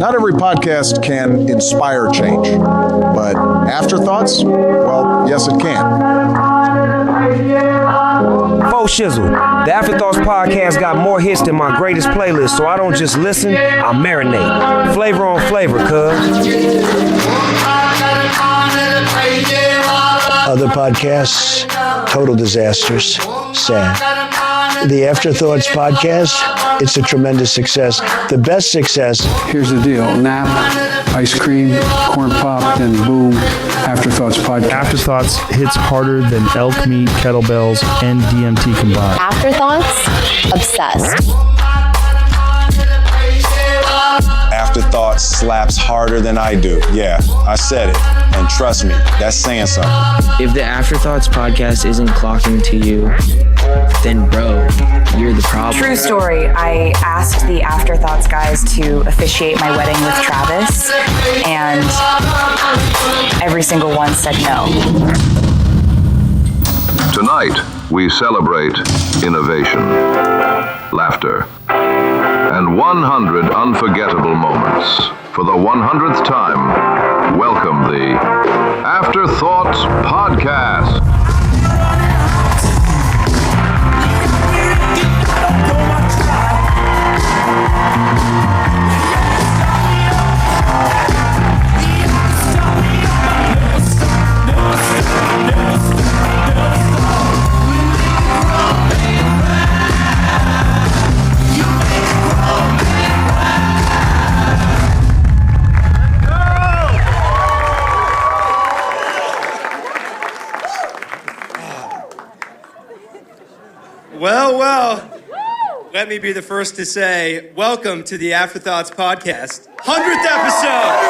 Not every podcast can inspire change, but Afterthoughts, well, yes it can. Faux shizzle. The Afterthoughts podcast got more hits than my greatest playlist, so I don't just listen, I marinate. Flavor on flavor, cuz. Other podcasts, total disasters, sad. The Afterthoughts podcast, it's a tremendous success. The best success. Here's the deal. Nap, ice cream, corn pop, then boom, Afterthoughts podcast. Afterthoughts hits harder than elk meat, kettlebells, and DMT combined. Afterthoughts, obsessed. Afterthoughts slaps harder than I do. Yeah, I said it. And trust me, that's saying something. If the Afterthoughts podcast isn't clocking to you, then bro, you're the problem. True story. I asked the Afterthoughts guys to officiate my wedding with Travis, and every single one said no. Tonight, we celebrate innovation, laughter, and 100 unforgettable moments. For the 100th time, welcome the Afterthoughts Podcast. Well, let me be the first to say, welcome to the Afterthoughts Podcast, 100th episode.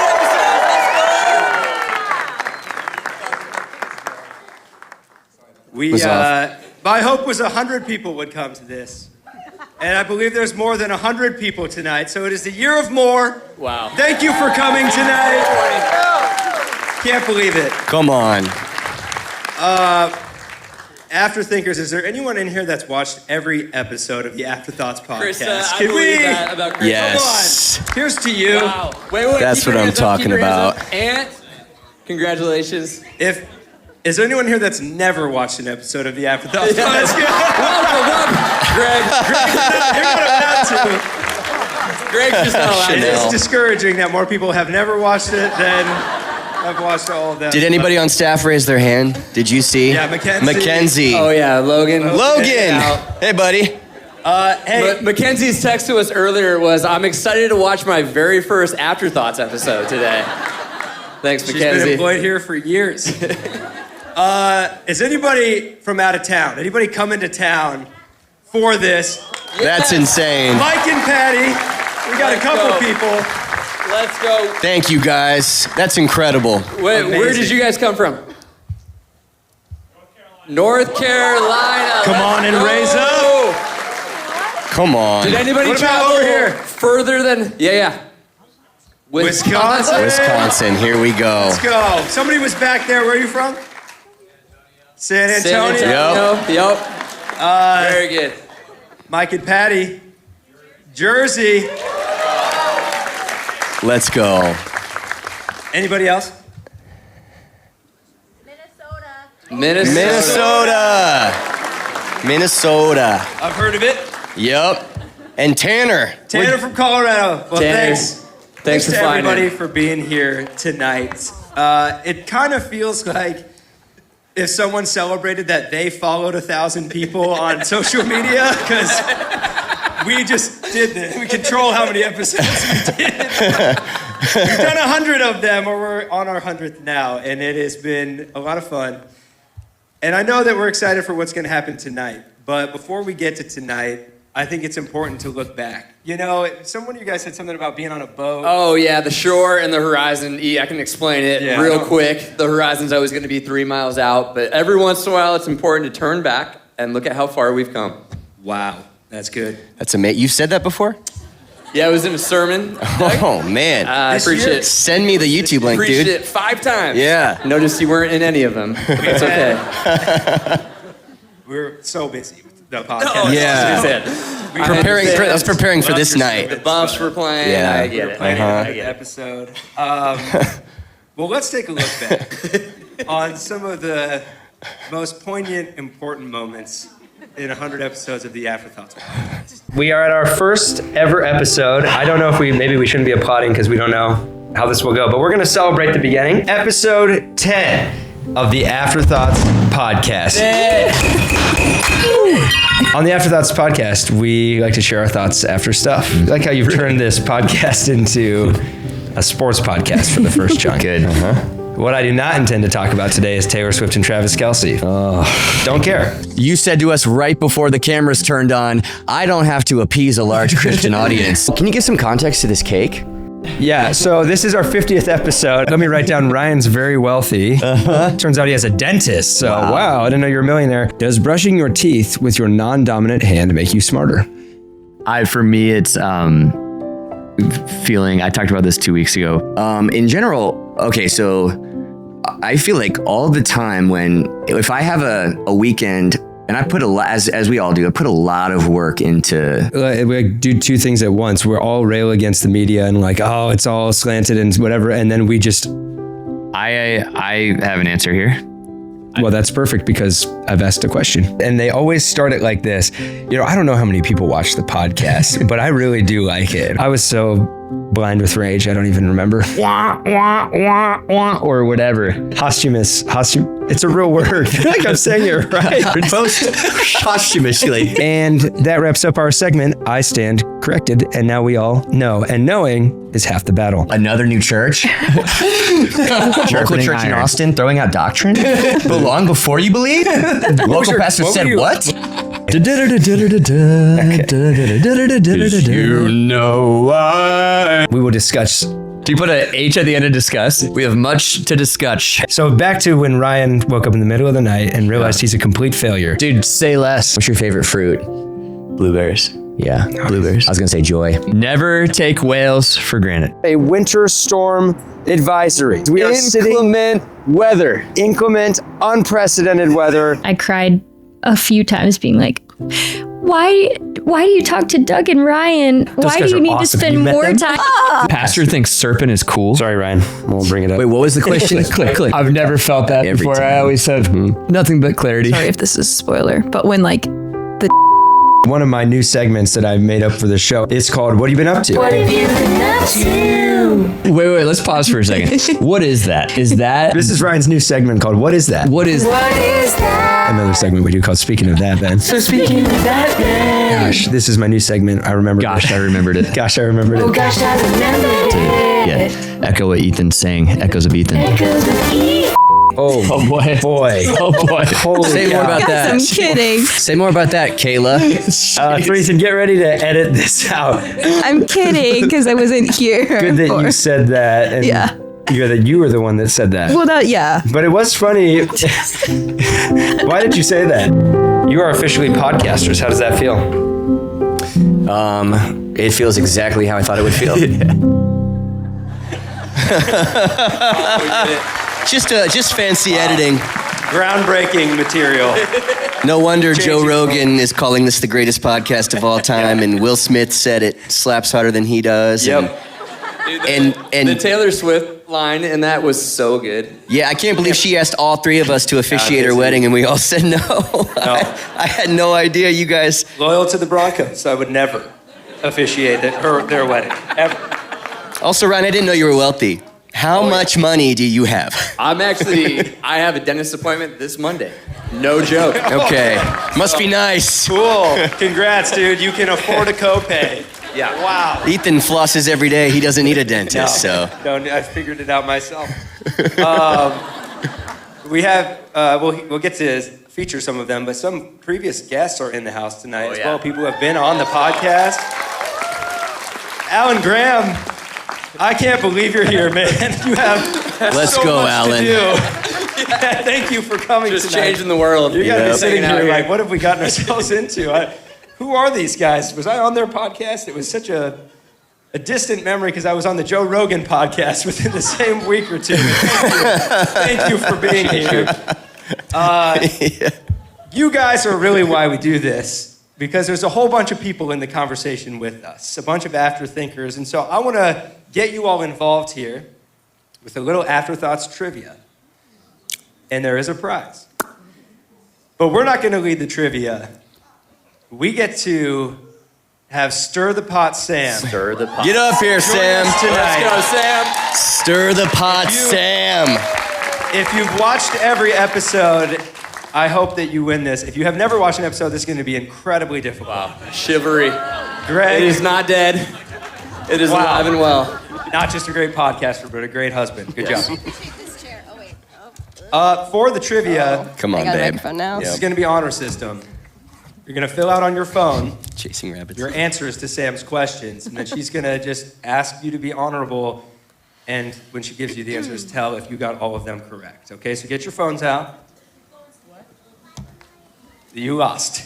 My hope was 100 people would come to this. And I believe there's more than 100 people tonight, so it is the year of more. Wow. Thank you for coming tonight. Can't believe it. Come on. Afterthinkers, is there anyone in here that's watched every episode of the Afterthoughts podcast? Chris, I believe that about Chris. Yes. Come on. Here's to you. Wow. Wait. That's what I'm talking about. And congratulations. Is there anyone here that's never watched an episode of the Afterthoughts podcast? Welcome, Greg. Greg's just not allowed. It's discouraging that more people have never watched it than I've watched all of them. Did anybody on staff raise their hand? Did you see? Yeah, Mackenzie. Oh, yeah, Logan. Hey, buddy. Hey. Mackenzie's text to us earlier was, I'm excited to watch my very first Afterthoughts episode today. Thanks, Mackenzie. She's been employed here for years. Is anybody from out of town? Anybody come into town for this? That's insane. Mike and Patty. We got a couple people. Let's go. Thank you, guys. That's incredible. Wait, where did you guys come from? North Carolina. Come on and raise up. Come on. Did anybody travel over here further than? Yeah. Wisconsin. Here we go. Let's go. Somebody was back there. Where are you from? San Antonio. Yep. Very good. Mike and Patty. Jersey. Let's go. Anybody else? Minnesota. I've heard of it. Yep. And Tanner. From Colorado. Well, Tanner. Thanks to everybody for being here tonight. It kind of feels like if someone celebrated that they followed 1,000 people on social media, because we just did this. We control how many episodes we did. We've done 100 of them, or we're on our 100th now, and it has been a lot of fun. And I know that we're excited for what's going to happen tonight, but before we get to tonight, I think it's important to look back. You know, someone of you guys said something about being on a boat. Oh, yeah, the shore and the horizon. I can explain it real quick. The horizon's always going to be 3 miles out, but every once in a while, it's important to turn back and look at how far we've come. Wow, that's good. That's amazing. You've said that before? Yeah, it was in a sermon. Oh, man. I preached it. Send me the YouTube link, dude. Preached it 5 times. Yeah. Noticed you weren't in any of them, but that's okay. We're so busy the podcast. I was preparing for this night. The bumps were playing. Yeah, I get it. Episode. Well, let's take a look back on some of the most poignant, important moments in 100 episodes of the Afterthoughts podcast. We are at our first ever episode. I don't know if maybe we shouldn't be applauding because we don't know how this will go, but we're going to celebrate the beginning. Episode 10 of the Afterthoughts podcast. On the Afterthoughts podcast, we like to share our thoughts after stuff. I like how you've turned this podcast into a sports podcast for the first chunk. Good. What I do not intend to talk about today is Taylor Swift and Travis Kelce. Don't care. You said to us right before the cameras turned on, I don't have to appease a large Christian audience. Can you give some context to this cake? Yeah, so this is our 50th episode. Let me write down Ryan's very wealthy. Turns out he has a dentist. So, wow, I didn't know you're a millionaire. Does brushing your teeth with your non-dominant hand make you smarter? For me, it's feeling, I talked about this 2 weeks ago. In general, okay, so I feel like all the time if I have a weekend and I put a lot, as we all do, I put a lot of work into. We do two things at once. We're all rail against the media and like, oh, it's all slanted and whatever. And then we just. I have an answer here. Well, that's perfect because I've asked a question. And they always start it like this. You know, I don't know how many people watch the podcast, but I really do like it. I was so blind with rage, I don't even remember. Or whatever. Posthumous. It's a real word. I feel like I'm saying it right. Posthumously. And that wraps up our segment. I stand corrected, and now we all know. And knowing is half the battle. Another new church? Local church in Austin throwing out doctrine? Belong before you believe? Local pastor said what? You know why. We will discuss. Do you put an H at the end of discuss? We have much to discuss. So back to when Ryan woke up in the middle of the night and realized he's a complete failure. Dude, say less. What's your favorite fruit? Blueberries. Yeah, blueberries. I was gonna say joy. Never take whales for granted. A winter storm advisory. We are inclement weather. Inclement, unprecedented weather. I cried a few times being like, why do you talk to Doug and Ryan? Why do you need to spend more time? Pastor thinks serpent is cool. Sorry, Ryan. We'll bring it up. Wait, what was the question? click. I've never felt that before. Time. I always said nothing but clarity. Sorry if this is a spoiler, but when like one of my new segments that I've made up for the show is called What Have You Been Up To? What have you been up to? Wait, let's pause for a second. What is that? Is that? This is Ryan's new segment called What Is That? What is that? Another segment we do called Speaking of That, Ben. So speaking of that, then. Gosh, this is my new segment. I remember. Gosh, I remembered it. Gosh, I remembered it. Oh gosh, I remembered it. Yeah, echo what Ethan's saying. Echoes of Ethan. Echoes of Ethan. Oh boy. Oh boy. Holy Say more about that. I'm kidding. Say more about that, Kayla. Ethan, get ready to edit this out. I'm kidding because I wasn't here. Good that you said that. And Yeah. You were the one that said that. Well, yeah. But it was funny. Why did you say that? You are officially podcasters. How does that feel? It feels exactly how I thought it would feel. Just fancy editing. Groundbreaking material. No wonder Joe Rogan is calling this the greatest podcast of all time, and Will Smith said it slaps harder than he does. Yep. And the Taylor Swift line, and that was so good. Yeah, I can't believe she asked all three of us to officiate her wedding, and we all said no. I had no idea you guys. Loyal to the Broncos, I would never officiate their wedding, ever. Also, Ryan, I didn't know you were wealthy. How much money do you have? I have a dentist appointment this Monday. No joke. Okay. Must be nice. Cool. Congrats, dude. You can afford a copay. Yeah. Wow. Ethan flosses every day. He doesn't need a dentist, No, I figured it out myself. We have, we'll get to feature some of them, but some previous guests are in the house tonight as well. People who have been on the podcast. Alan Graham, I can't believe you're here, man. You have Let's so go, much Alan. to do. Thank you for coming Just tonight. changing the world. You gotta be sitting Hanging out here like, what have we gotten ourselves into? Who are these guys? Was I on their podcast? It was such a distant memory because I was on the Joe Rogan podcast within the same week or two. Thank you for being here. you guys are really why we do this, because there's a whole bunch of people in the conversation with us, a bunch of afterthinkers, and so I want to get you all involved here with a little Afterthoughts trivia. And there is a prize. But we're not going to lead the trivia. We get to have Stir the Pot Sam. Stir the pot. Get up here, Sam. Let's go, Sam. Stir the pot, Sam. If you've watched every episode, I hope that you win this. If you have never watched an episode, this is going to be incredibly difficult. Wow. Shivery. Greg. It is not dead. It is alive and well. Not just a great podcaster, but a great husband. Good job. For the trivia, come on, I got a babe. microphone now. This is going to be honor system. You're going to fill out on your phone Chasing rabbits. your answers to Sam's questions, and then she's going to just ask you to be honorable, and when she gives you the answers, tell if you got all of them correct. Okay, so get your phones out. You lost.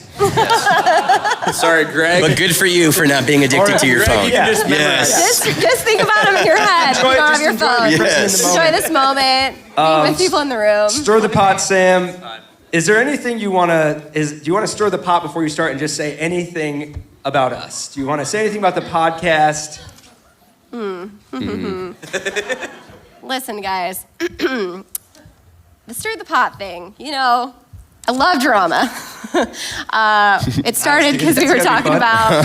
Sorry, Greg. But good for you for not being addicted to your Greg, phone. you can just Yes. Just think about them in your head. Enjoy You it, don't have just your enjoy phone. the present in the moment. Enjoy this moment. Be with people in the room. Stir the pot, Sam. Is there anything you want to, do you want to stir the pot before you start and just say anything about us? Do you want to say anything about the podcast? Listen, guys. The stir the pot thing, you know, I love drama. It started because we were talking about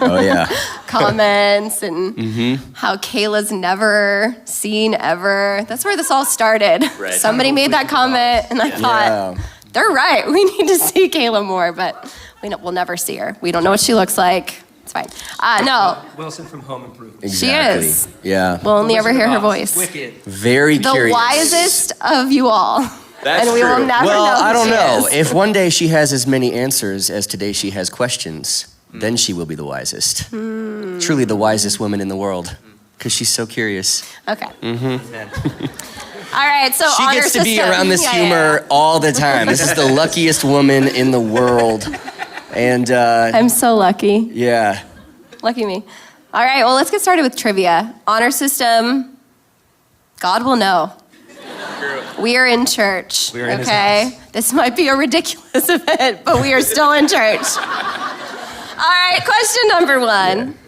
Oh, yeah. comments and how Kayla's never seen ever. That's where this all started. Right. Somebody made that comment, and I thought, they're right. We need to see Kayla more, but we'll never see her. We don't know what she looks like. It's fine. No. Wilson from Home Improvement. Exactly. She is. Yeah. We'll only ever hear her voice. Wicked. Very The curious. wisest of you all. That's and we will true. never know Well, who I don't she know. is. If one day she has as many answers as today she has questions, then she will be the wisest. Truly the wisest woman in the world. Because she's so curious. Okay. Mm-hmm. All right, so She honor gets to be system. around this Yeah, humor all the time. This is the luckiest woman in the world. And, I'm so lucky. yeah. Lucky me. All right, well, let's get started with trivia. Honor system, God will know. We are in church, We are in his okay? house. This might be a ridiculous event, but we are still in church. All right, question number one.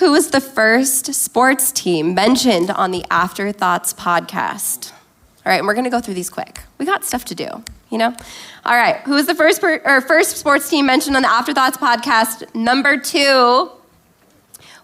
Who was the first sports team mentioned on the Afterthoughts podcast? All right, and we're gonna go through these quick. We got stuff to do, you know? All right, who was the first sports team mentioned on the Afterthoughts podcast? Number two,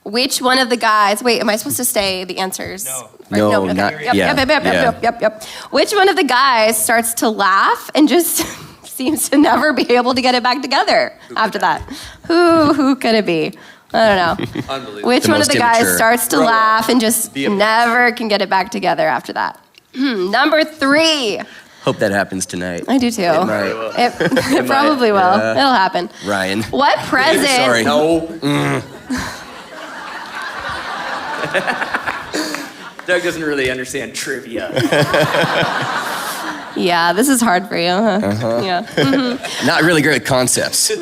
which one of the guys, wait, am I supposed to say the answers? No. No, okay. not, Yep. Which one of the guys starts to laugh and just seems to never be able to get it back together after that? Who could it be? I don't know. Unbelievable. Which The one of most the guys immature. starts to laugh and just never can get it back together after that? Number three. Hope that happens tonight. I do too. It probably will. Yeah. It'll happen. Ryan. What present? Sorry. No. Doug doesn't really understand trivia. Yeah, this is hard for you, huh? Yeah. Not really great with concepts.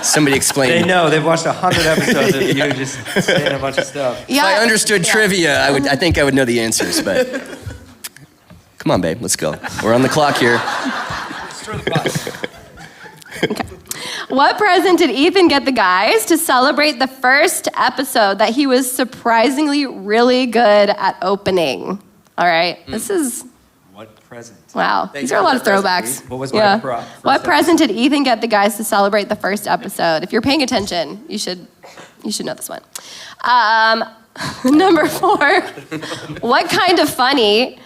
Somebody explain. They know. They've watched 100 episodes of you just saying a bunch of stuff. If I understood trivia, I think I would know the answers, but come on, babe, let's go. We're on the clock here. Stir the pot. What present did Ethan get the guys to celebrate the first episode that he was surprisingly really good at opening? All right, this is, What present? wow. Thank These you are a for lot of that present, throwbacks. Pete. What was my prop? What present did Ethan get the guys to celebrate the first episode? If you're paying attention, you should know this one. Number four, what kind of funny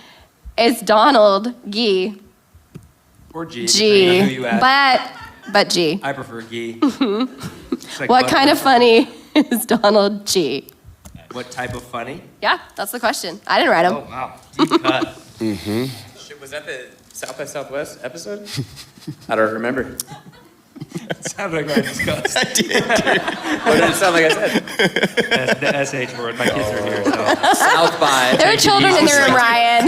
is Donald Gee? Or G. G. depending on who you ask. But G. I prefer G. Like What kind of funny is Donald G? What type of funny? Yeah, that's the question. I didn't write them. Oh, wow. Deep cut. Shit, was that the South by Southwest episode? I don't remember. Sounded like I discussed. What did it sound like I said? The SH word. My kids are here, so. South by. There are children in the room, Ryan.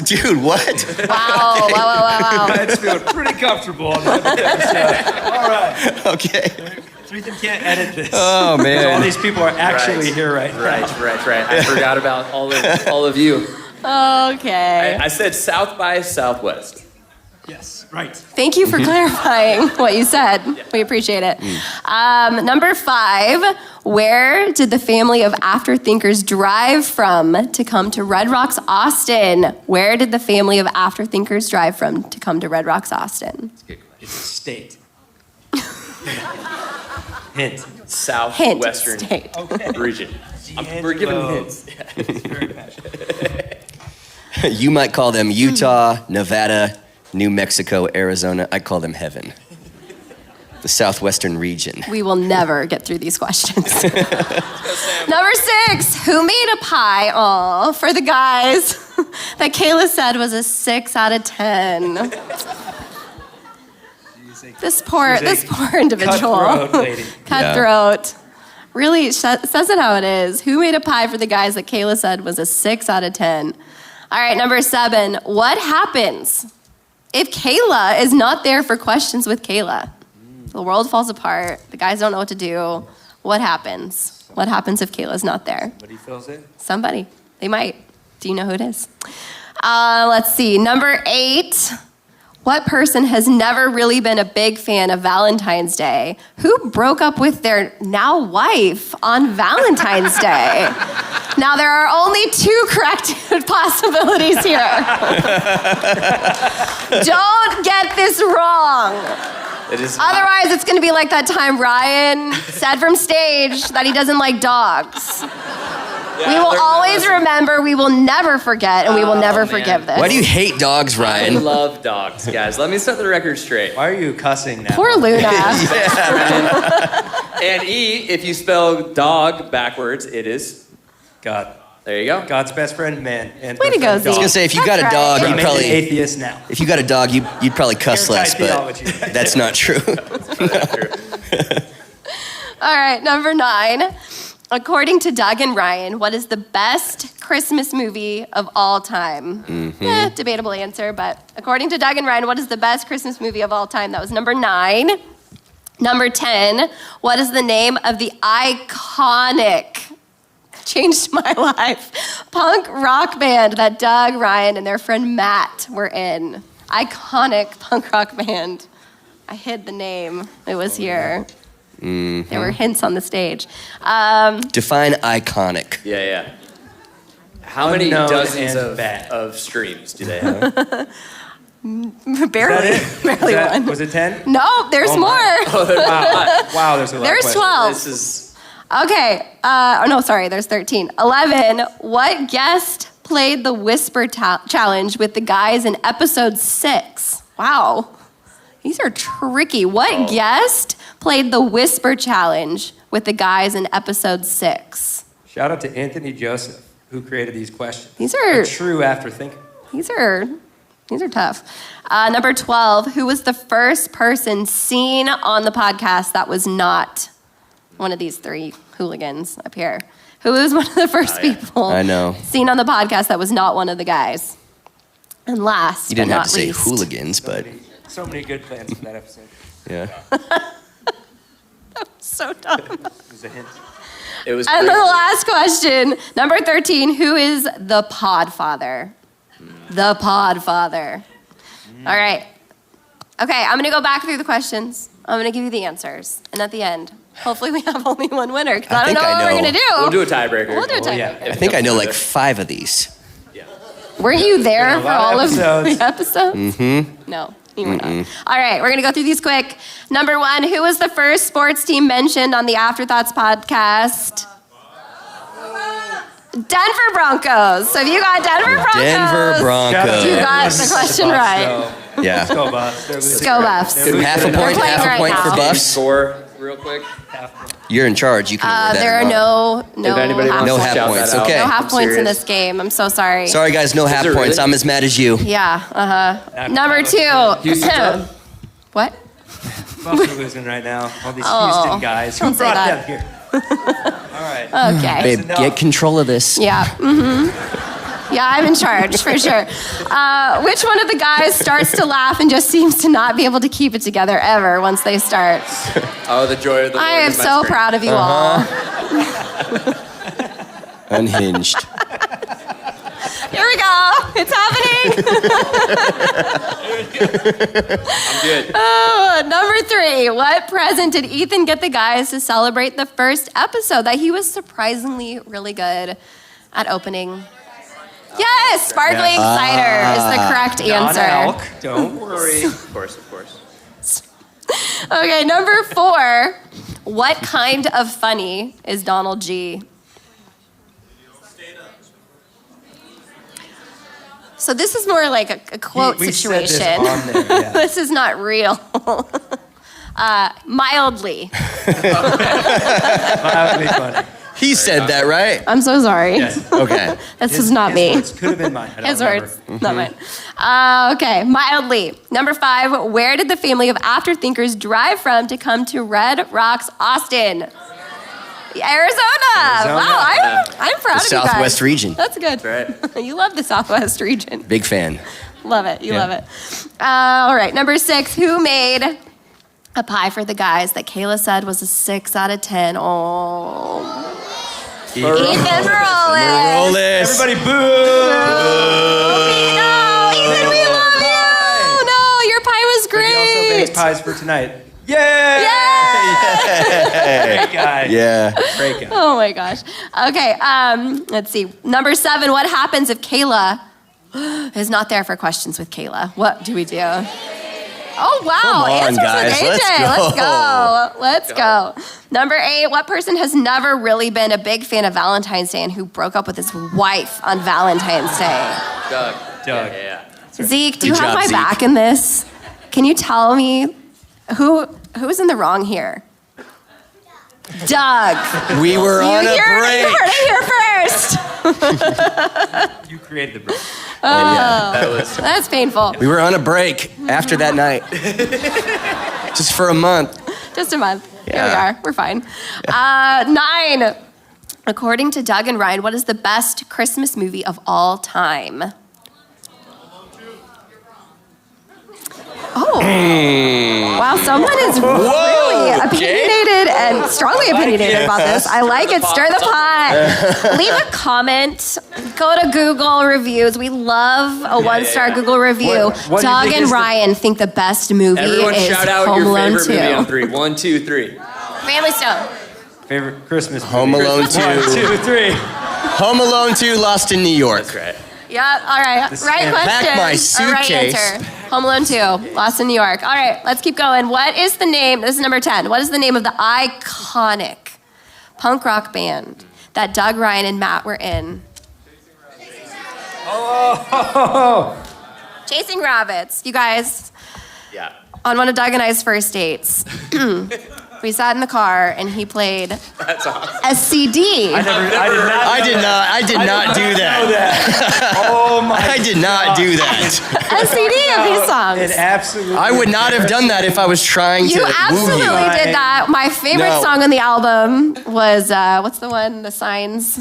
Dude, what? Wow. Ryan's feeling pretty comfortable on that episode. All right. Okay. So Ethan can't edit this. Oh, man. All these people are actually here right now. Right. I forgot about all of you. Okay. I said South by Southwest. Yes. Right. Thank you for clarifying what you said. We appreciate it. Number 5, where did the family of Afterthinkers drive from to come to Red Rocks, Austin? Where did the family of Afterthinkers drive from to come to Red Rocks, Austin? It's a state. Hint. Southwestern state. region. We're giving hints. You might call them Utah, Nevada, New Mexico, Arizona. I call them heaven. The Southwestern region. We will never get through these questions. Number 6, who made a pie for the guys that Kayla said was a 6 out of 10? This poor individual. Cutthroat lady. Cutthroat. Really says it how it is. Who made a pie for the guys that Kayla said was a 6 out of 10? All right, number 7, what happens if Kayla is not there for questions with Kayla? The world falls apart. The guys don't know what to do. What happens? What happens if Kayla's not there? Somebody fills it. Somebody. They might. Do you know who it is? Let's see. Number 8. What person has never really been a big fan of Valentine's Day? Who broke up with their now wife on Valentine's Day? Now, there are only 2 correct possibilities here. Don't get this wrong. Otherwise, it's going to be like that time Ryan said from stage that he doesn't like dogs. We will always remember, we will never forget, and we will never forgive this. Why do you hate dogs, Ryan? I love dogs, guys. Let me set the record straight. Why are you cussing now? Poor Luna. And E, if you spell dog backwards, it is God. There you go. God's best friend, man. And way to go, dog. Z. I was gonna say, if you got a dog, That's you'd I'm probably an atheist now. If you got a dog, you'd probably cuss less, but that's not true. All right, number 9. According to Doug and Ryan, what is the best Christmas movie of all time? Debatable answer, but according to Doug and Ryan, what is the best Christmas movie of all time? That was number 9. Number 10, what is the name of the iconic, changed my life, punk rock band that Doug, Ryan, and their friend Matt were in? Iconic punk rock band. I hid the name. It was here. There were hints on the stage. Define iconic. Yeah. How many dozens of streams do they have? Barely one. Was it 10? No, there's more. Wow, there's a lot. There's 12. This is... Okay. There's 13. 11. What guest played the Whisper Challenge with the guys in episode 6? Wow. These are tricky. What guest played the Whisper Challenge with the guys in episode 6? Shout out to Anthony Joseph, who created these questions. These are a true afterthinker. These are tough. Number 12, who was the first person seen on the podcast that was not one of these 3 hooligans up here? Who was one of the first people seen on the podcast that was not one of the guys? And last, you didn't but have not to say least. hooligans, but So many good plans for that episode. yeah. So dumb. It was a hint. It was. And then the last question, number 13, who is the Podfather? The Podfather. All right. Okay, I'm going to go back through the questions. I'm going to give you the answers. And at the end, hopefully we have only one winner, because I don't know what we're going to do. We'll do a tiebreaker. We'll do a tiebreaker. I think I know like 5 of these. Weren't you there for all of the episodes? Mm-hmm. No, you were not. All right, we're going to go through these quick. Number 1, who was the first sports team mentioned on the Afterthoughts podcast? Denver Broncos. So if you got Denver Broncos, you got the question right. Yeah. Go Buffs. Go Buffs. Half a point for Buffs. Score real quick. You're in charge. You can award that. There are no half points. Okay. No half points in this game. I'm so sorry. Sorry, guys. No half points. I'm as mad as you. Yeah. Number 2. What? Buffs are losing right now. All these Houston guys. Who Don't say brought that. them here? All right. Okay. Babe, get control of this. Yeah. Yeah, I'm in charge, for sure. Which one of the guys starts to laugh and just seems to not be able to keep it together ever once they start? Oh, the joy of the Lord. I am so proud of you all. Unhinged. Here we go. It's happening. I'm good. Oh, number 3. What present did Ethan get the guys to celebrate the first episode that he was surprisingly really good at opening? Yes, sparkling cider is the correct answer. Elk, don't worry. Of course. Okay, number 4. What kind of funny is Donald G? So this is more like a quote we situation. said this on there, yeah. This is not real. Mildly. Mildly funny. He said that, right? I'm so sorry. Yes. Okay. This is not me. Words could have been mine. I don't His remember. words, not mine. Okay, mildly. Number 5, where did the family of Afterthinkers drive from to come to Red Rocks, Austin? Arizona. Wow, I'm proud of you guys. Southwest region. That's good. That's You love the Southwest region. Big fan. Love it. You love it. All right, number 6, who made a pie for the guys that Kayla said was a 6 out of 10? Oh. Ethan Morales. Everybody boo! No, Ethan, we love you. No, your pie was But he also great. baked pies for tonight. Yay! Great guy. Yeah. Great guy. Oh my gosh. Okay, let's see. Number 7, what happens if Kayla is not there for questions with Kayla? What do we do? Oh, wow. Come on, Answers guys. with AJ. Let's go. Let's go. Number 8, what person has never really been a big fan of Valentine's Day and who broke up with his wife on Valentine's Day? Doug. Yeah. Zeke, do you Good have job, my Zeke. back in this? Can you tell me who's in the wrong here? Doug. We were on a You heard break. it here first. You created the break. That's painful. We were on a break after that night. Just for a month. Just a month. Here we Yeah. are. We're fine. 9. According to Doug and Ryan, what is the best Christmas movie of all time? Oh. Wow, someone is really opinionated and strongly opinionated about this. I like it. Stir the pot. Leave a comment. Go to Google reviews. We love a 1-star Google review. What do you Doug think and is the- Ryan think the best movie Everyone is shout out Home your Alone favorite 2. movie on 3. 1, 2, 3. Family Stone. Favorite Christmas movie? Home Alone 2. 1, 2, 3. Home Alone 2, Lost in New York. That's right. Yep, all right. Right question. Pack my Or right suitcase. answer. Home Alone 2, Lost in New York. All right, let's keep going. What is the name, this is number 10, what is the name of the iconic punk rock band that Doug, Ryan, and Matt were in? Oh! Chasing Rabbits. You guys, Yeah. on one of Doug and I's first dates, we sat in the car and he played That's awesome. a CD. I did not do that. Oh my I did not do that. A CD of these songs. It absolutely. I would not have done that if I was trying to You woo absolutely you. did that. My favorite No. song on the album was, what's the one, the signs?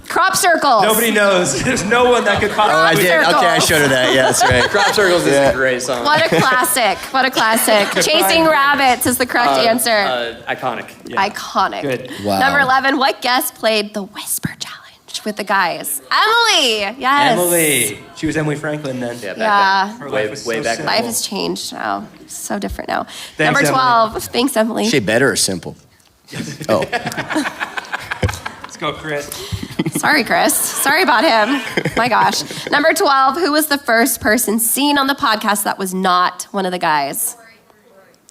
Crop Circles. Nobody knows. There's no one that could Oh, possibly. I did. Okay, I showed her that. Yeah, that's right. Crop Circles is a great song. What a classic. What a classic. Chasing Rabbits is the correct answer. Iconic. Iconic. Good. Wow. Number 11, what guest played the Whisper Challenge with the guys? Emily. Yes. Emily. She was Emily Franklin then. Yeah, back Yeah. then. Her Way, life was way so back simple. Life has changed now. So different now. Thanks, Number Emily. 12. Thanks, Emily. Is she better or simple? Oh. Let's go, Chris. Sorry, Chris. Sorry about him. My gosh. Number 12, who was the first person seen on the podcast that was not one of the guys?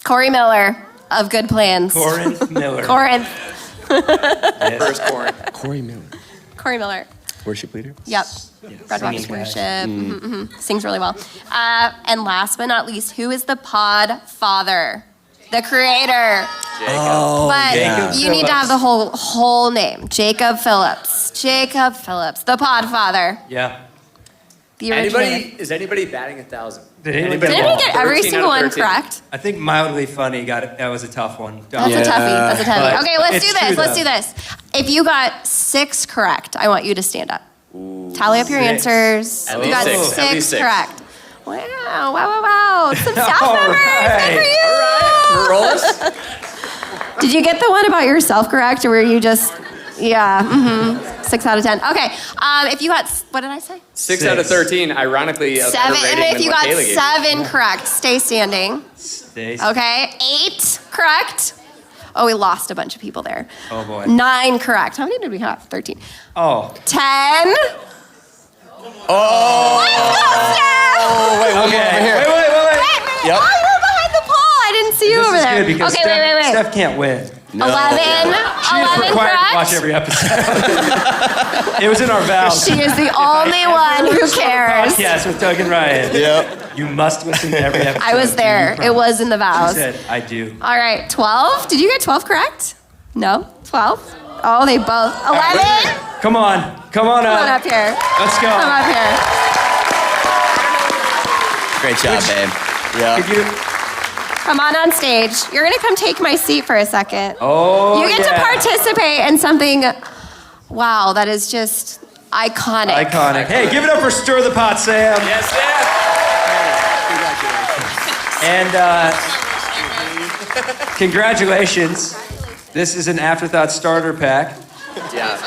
Corey Miller of Good Plans. Corinth Miller. Corinth. First corn. Corey Miller. Corey Miller. Worship leader? Yep. Red Rocks Singing guy. Worship. Sings really well. And last but not least, who is the pod father? The creator. Oh, But yeah. you need to have the whole name. Jacob Phillips. Jacob Phillips, the pod father. Yeah. The originator. Is anybody batting 1,000? Did anyone Did anybody get every 13 single out of one 13. correct? I think mildly funny got it. That was a tough one. That's a toughie. That's a toughie. But Okay, let's it's do this. true, Let's though. do this. If you got 6 correct, I want you to stand up. Tally up your 6. answers. At You least got 6. 6 At least 6. correct. Wow. Some South All numbers. right. Good for you. Rolls? Did you get the one about yourself correct, or were you just Yeah. 6 out of 10. Okay. If you got, what did I say? 6 out of 13, ironically. 7. And if you got 7 correct, stay standing. Okay. 8 correct. Oh, we lost a bunch of people there. Oh, boy. 9 correct. How many did we have? 13. Oh. 10. Oh. Let's go, Steph. Wait, one more over here. Wait. Yep. Oh, you were behind the pole. I didn't see you over This is there. good because Okay, wait. Steph can't win. No. 11. She is 11 required correct. to watch every episode. It was in our vows. She is the only one who cares. Podcast with Doug and Ryan. Yep. You must listen to every episode. I was there. It was in the vows. She said, I do. All right, 12. Did you get 12 correct? No? 12? Oh, they both. 11? Come on up. Come on up here. Let's go. Come up here. Great job, babe. Yeah. Could you? Come on stage. You're going to come take my seat for a second. Oh, You get to participate in something, wow, that is just iconic. Iconic. Hey, give it up for Stir the Pot, Sam. Yes, Sam. And congratulations. This is an Afterthoughts starter pack. Yeah.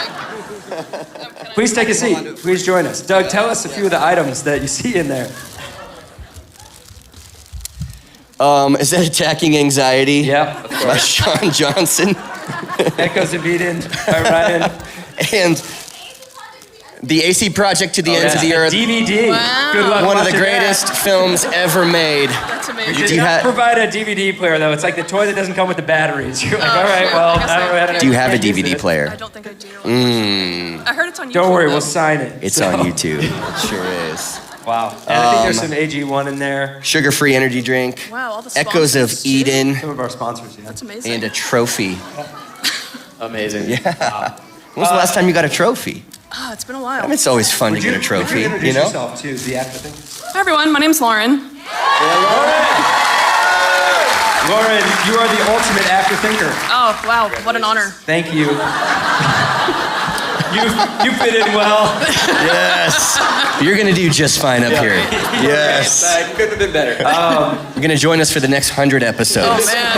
Please take a seat. Please join us. Doug, tell us a few of the items that you see in there. Is that Attacking Anxiety? Yeah. By Sean Johnson. Echoes of Eden by Ryan. And The AC Project to the Ends of the Earth. DVD. Wow. Good luck One of the watching greatest that. films ever made. That's amazing. You did not provide a DVD player, though. It's like the toy that doesn't come with the batteries. You're like, all right, well, I don't know. Do you have a DVD player? I don't think I do. I heard it's on YouTube. Don't worry, we'll sign it. It's on YouTube. It sure is. Wow. And I think there's some AG1 in there. Sugar-free energy drink. Wow, all the Echoes of Eden. Some of our sponsors, yeah. That's amazing. And a trophy. Amazing. Yeah. When was the last time you got a trophy? Oh, it's been a while. I mean, it's always fun to get a trophy, Would you introduce you know? yourself to the actor thing? Hi, everyone. My name's Lauren. Lauren, you are the ultimate actor thinker. Oh, wow. What an honor. Thank you. You fit in well. Yes. You're going to do just fine up here. Yes. Couldn't have been better. You're going to join us for the next 100 episodes. Oh, man.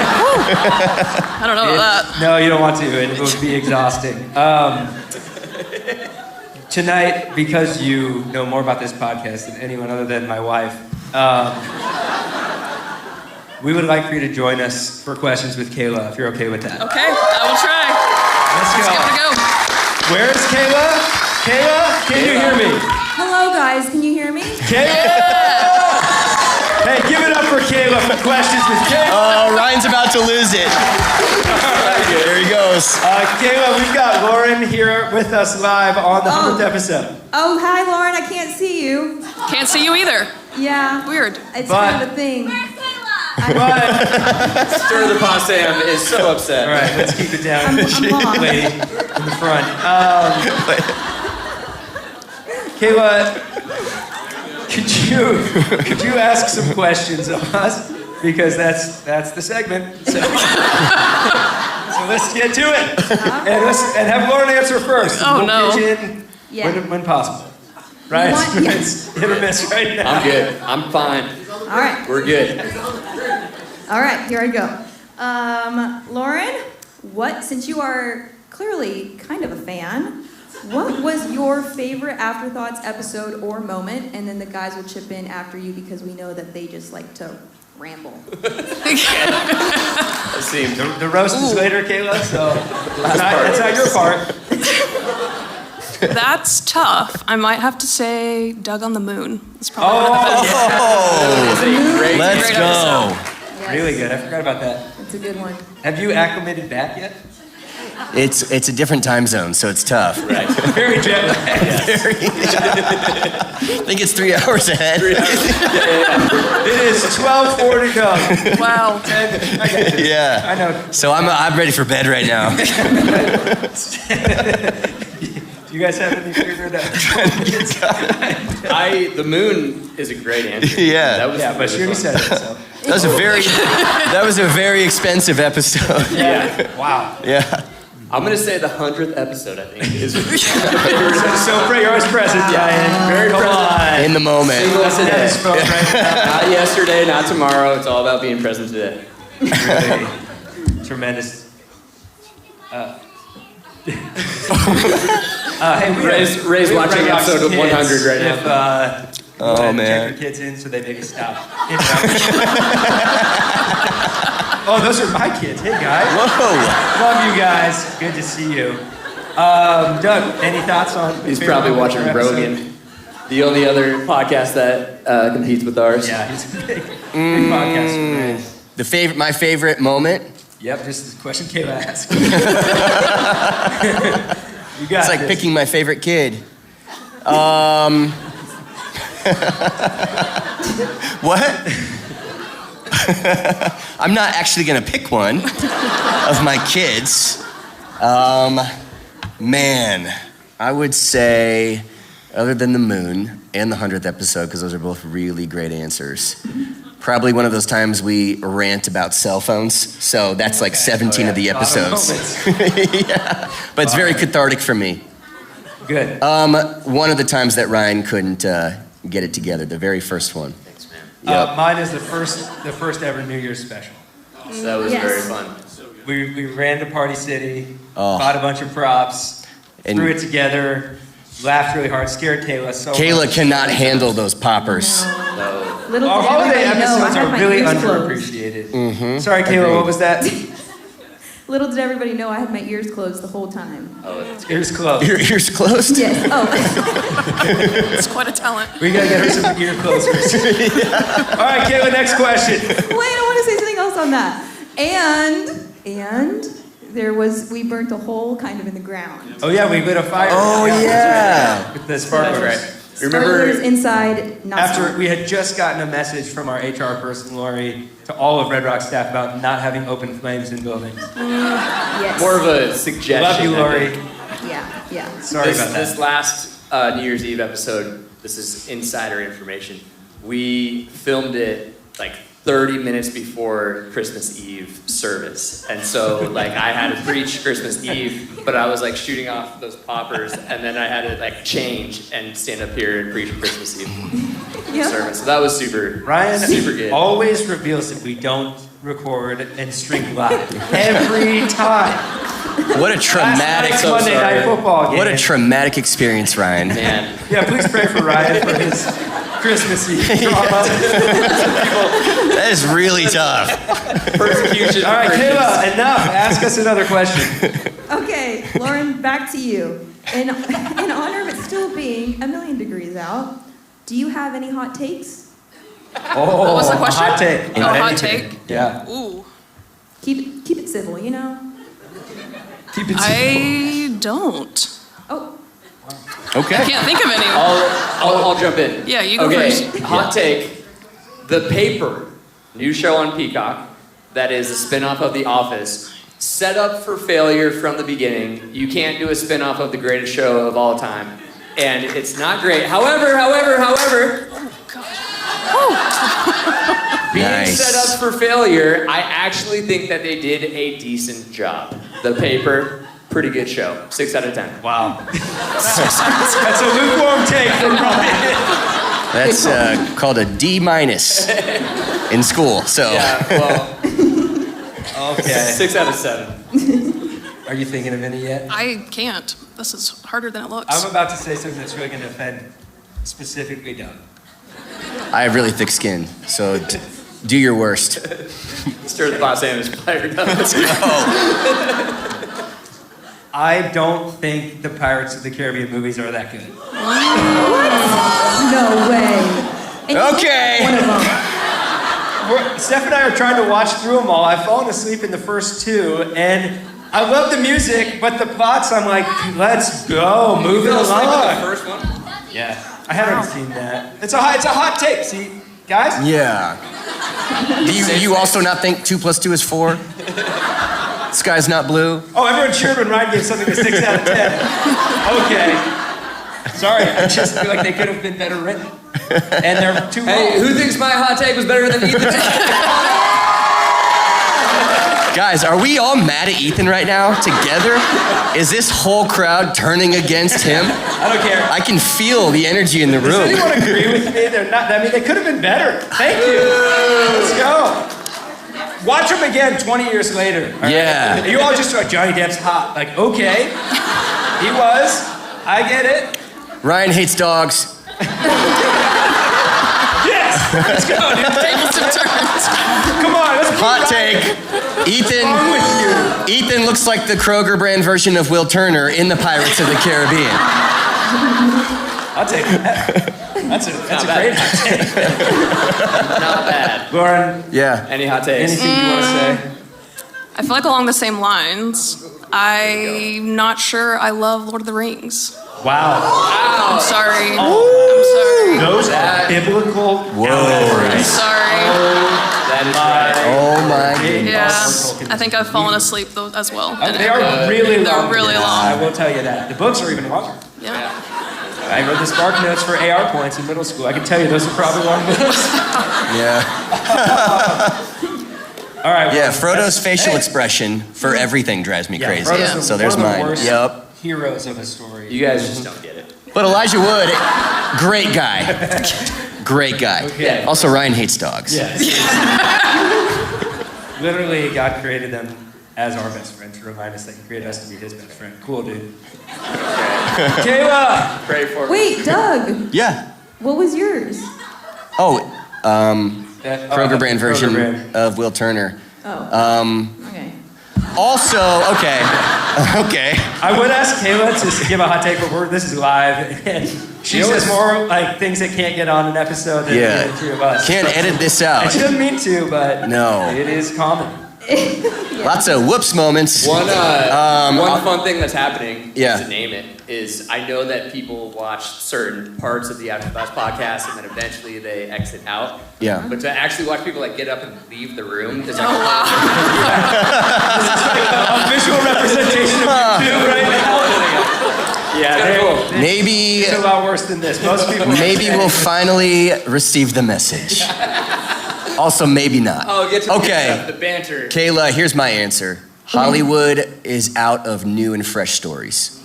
I don't know about that. No, you don't want to. It would be exhausting. Tonight, because you know more about this podcast than anyone other than my wife, we would like for you to join us for questions with Kayla, if you're okay with that. Okay, I will try. Let's go. Let's give it a go. Where's Kayla? Kayla, can you hear me? Hello, guys. Can you hear me? Kayla! Hey, give it up for Kayla for questions with Kayla. Oh, Ryan's about to lose it. There he goes. Kayla, we've got Lauren here with us live on the 100th episode. Oh, hi, Lauren. I can't see you. Can't see you either. Yeah. Weird. It's But- kind of a thing. Stir the Pot Sam is so upset. All right, let's keep it down. I'm lost. Lady in the front. Kayla, could you ask some questions of us? Because that's the segment. So let's get to it. And have Lauren answer first. Oh, We'll no. pitch in when possible. Right? It's hit or miss right now. I'm good. I'm fine. All right. We're good. All right. Here I go. Lauren, since you are clearly kind of a fan, what was your favorite Afterthoughts episode or moment? And then the guys will chip in after you because we know that they just like to ramble. I see. The roast is later, Kayla, so that's not your part. That's tough. I might have to say Doug on the Moon. It's probably one of the best. Oh, let's great go. episode. Really good. I forgot about that. That's a good one. Have you acclimated back yet? It's a different time zone, so it's tough. Right. Very jet lagged. I think it's 3 hours ahead. It is 12:40 go. Wow. I get this. Yeah. I know. So I'm ready for bed right now. Do you guys have any favorite? The moon is a great answer. Yeah. That was But she already said it. So. That was a very expensive episode. Yeah. Wow. Yeah. I'm gonna say the 100th episode. I think is. So you're always present, Ryan. Very present. In the moment. Single today. That's phone right now. Not yesterday, not tomorrow. It's all about being present today. Really tremendous. Ray's watching episode 100 right now. Oh, man. Check your kids in so they maybe stop. Oh, those are my kids. Hey, guys. Whoa. Love you guys. Good to see you. Doug, any thoughts on... He's probably watching Rogan, the only other podcast that competes with ours. Yeah, he's a big podcast. My favorite moment? Yep, this is a question Kayla asked. You got It's like this. picking my favorite kid. What? I'm not actually gonna pick one of my kids. Man, I would say, other than the moon and the 100th episode, because those are both really great answers, probably one of those times we rant about cell phones. So that's like 17 of the episodes. Yeah, but it's very cathartic for me. Good. One of the times that Ryan couldn't get it together, the very first one. Thanks, man. Yep. Mine is the first ever New Year's special. So that was very fun. We ran to Party City, bought a bunch of props, threw it together, laughed really hard, scared Kayla so much. Kayla cannot handle those poppers. Little Our did holiday everybody know, I episodes had are my really ears closed. underappreciated. Mm-hmm. Sorry, Kayla, what was that? Little did everybody know I had my ears closed the whole time. Oh, ears closed. Your ears closed? Yes. Oh. It's quite a talent. We gotta get her some ear closers. All right, Kayla, next question. Wait, I want to say something else on that. And we burnt a hole kind of in the ground. Oh yeah, we lit a fire. Oh yeah. With the sparklers. Right. Sparklers inside, not After smart. we had just gotten a message from our HR person, Lori, to all of Red Rock staff about not having open flames in buildings. Yes. More of a suggestion. Love you, Lori. Yeah. Sorry about that. This last New Year's Eve episode, this is insider information. We filmed it like 30 minutes before Christmas Eve service. And so like I had to preach Christmas Eve, but I was like shooting off those poppers and then I had to like change and stand up here and preach Christmas Eve service. So that was super good. Always reveals that we don't record and stream live. Every time. What a traumatic Monday night football game. What a traumatic experience, Ryan. Man. Yeah, please pray for Ryan for his Christmas Eve drama. That is really tough. Persecution. All right, Kayla, enough. Ask us another question. Okay, Lauren, back to you. In honor of it still being a million degrees out, do you have any hot takes? Oh, what was the question? Hot take. Oh, hot take? Yeah. Ooh. Keep it civil, you know? Keep it I don't. Oh. Okay. I can't think of any. I'll jump in. Yeah, you go first. first. Hot take. The Paper, new show on Peacock, that is a spinoff of The Office, set up for failure from the beginning. You can't do a spinoff of the greatest show of all time. And it's not great. However, being set up for failure, I actually think that they did a decent job. The Paper, pretty good show. 6 out of 10. Wow. That's a lukewarm take from Ryan. That's called a D- in school. So. Yeah, well. Okay. 6 out of 7. Are you thinking of any yet? I can't. This is harder than it looks. I'm about to say something that's really going to offend specifically Doug. I have really thick skin, so do your worst. Stir the pot sandwich fired up. Let's go. I don't think the Pirates of the Caribbean movies are that good. No way. And Okay. one of them. Steph and I are trying to watch through them all. I've fallen asleep in the first 2, and I love the music, but the plots, I'm like, let's go, move it along. The first one? Yeah, I haven't seen that. It's a hot take, see, guys? Yeah. Do you also not think 2 + 2 is 4? Sky's not blue? Oh, everyone cheered when Ryan gave something a 6 out of 10. Okay. Sorry, I just feel like they could have been better written. And they're too long. Hey, who thinks my hot take was better than Ethan's? Guys, are we all mad at Ethan right now together? Is this whole crowd turning against him? I don't care. I can feel the energy in the room. Does anyone agree with me? They're not. I mean, they could have been better. Thank you. Let's go. Watch him again 20 years later. All right? Yeah. You all just thought Johnny Depp's hot. Like, okay, he was. I get it. Ryan hates dogs. Yes, let's go, dude. Tables have turned. Come on, let's Hot take. Ethan looks like the Kroger brand version of Will Turner in the Pirates of the Caribbean. I'll take that. That's a great hot take. Not bad. Lauren. Yeah. Any hot takes? Anything you want to say? I feel like along the same lines. I'm not sure I love Lord of the Rings. Wow. I'm sorry. Oh. I'm sorry. Those are biblical. Whoa. I'm sorry. That is right. Oh my goodness. Yeah, I think I've fallen asleep though as well. They are really long. They're really long. I will tell you that. The books are even longer. Yeah. I read the Spark Notes for AR points in middle school. I can tell you those are probably long books. Yeah. All right. Yeah, Frodo's facial expression for everything drives me crazy. Frodo's So there's one of the mine. worst Yep. heroes of a story. You guys just don't get it. But Elijah Wood, great guy. Great guy. Okay. Also, Ryan hates dogs. Yes. Literally, God created them as our best friend to remind us that He created us to be His best friend. Cool, dude. Kayla! Pray for me. Wait, Doug, Yeah. what was yours? Oh, Kroger brand Kroger version brand. of Will Turner. Oh. Okay. Also, okay. Okay. I would ask Kayla to give a hot take, but this is live, and she says more like things that can't get on an episode than the two of us. Can't edit this out. And she doesn't mean to, but No. it is common. Lots of whoops moments. One fun thing that's happening, Yeah. to name it, is I know that people watch certain parts of the Afterthoughts podcast and then eventually they exit out. Yeah. But to actually watch people like get up and leave the room is like A visual representation of you two right now. Yeah, cool. Maybe It's a lot worse than this. Most people. maybe we'll finally receive the message. Also, maybe not. Oh, get to the good Okay. stuff, the banter. Kayla, here's my answer. Hollywood is out of new and fresh stories.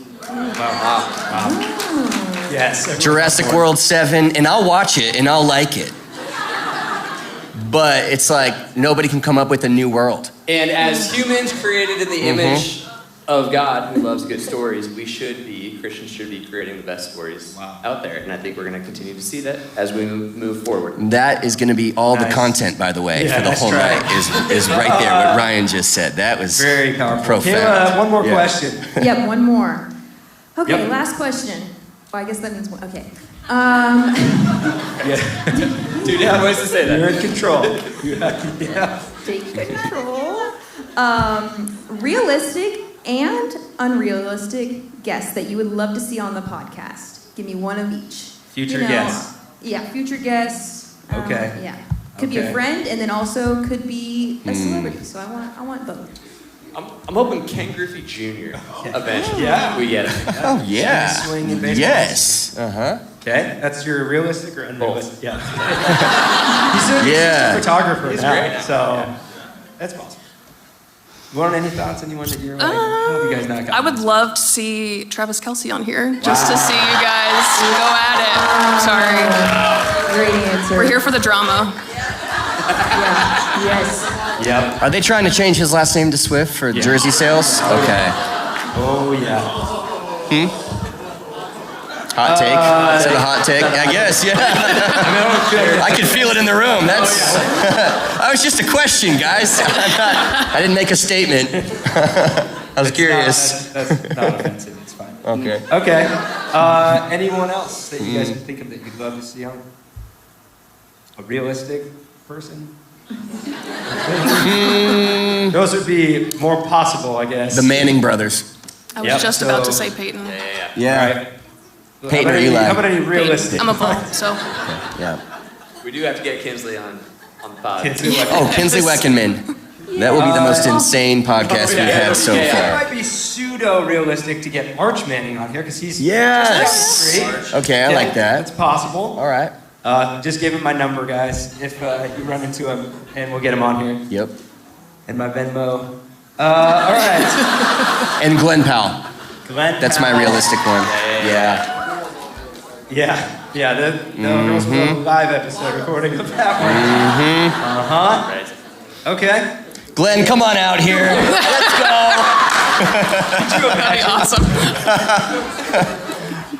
Yes. Jurassic World 7, and I'll watch it and I'll like it. But it's like nobody can come up with a new world. And as humans created in the image of God who loves good stories, Christians should be creating the best stories out there. And I think we're going to continue to see that as we move forward. That is going to be all the content, by the way, for the whole night, is right there, what Ryan just said. That was very powerful. Profound. Kayla, one more question. Yep, one more. Okay, Yep. last question. Well, I guess that means one. Okay. Dude, how ways to say that? You're in control. Take control. Realistic and unrealistic guests that you would love to see on the podcast. Give me one of each. Future guests. Yeah, future guests. Okay. Yeah. Could be a Okay. friend, and then also could be a celebrity. So I want both. I'm hoping Ken Griffey Jr. eventually. Yeah. We get it. Oh, yeah. Swing in baseball. Yes. Uh-huh. Okay, that's your realistic or unrealistic? Yeah. He's Yeah. a photographer He's now, great. so that's possible. Lauren, any thoughts? Anyone that you're like, how have you guys not got? I would love to see Travis Kelce on here, just to see you guys go at it. Sorry. Great answer. We're here for the drama. Yeah. Yes. Yep. Are they trying to change his last name to Swift for jersey sales? Okay. Oh, yeah. Hot take? Is it a hot take? I guess, yeah. I could feel it in the room. That's. That was just a question, guys. I didn't make a statement. I was curious. That's not offensive. It's fine. Okay. Okay. Anyone else that you guys can think of that you'd love to see on? A realistic person? Those would be more possible, I guess. The Manning brothers. I was just about to say Peyton. Yeah. All right. Peyton or Eli? How about any realistic? I'm a bull, so. Yeah. We do have to get Kinsley on the pod. Oh, Kinsley Wekenman. That will be the most insane podcast we've had so It far. might be pseudo-realistic to get March Manning on here because he's Yes. just down the street. Okay, I like that. That's possible. All right. Just give him my number, guys, if you run into him, and we'll get him on here. Yep. And my Venmo. All right. And Glenn Powell. Glenn That's my Powell. realistic one. Yeah. Yeah, the Girls Club live episode recording of that one. Mm-hmm. Uh-huh. Okay. Glenn, come on out here. Let's go. That'd be awesome.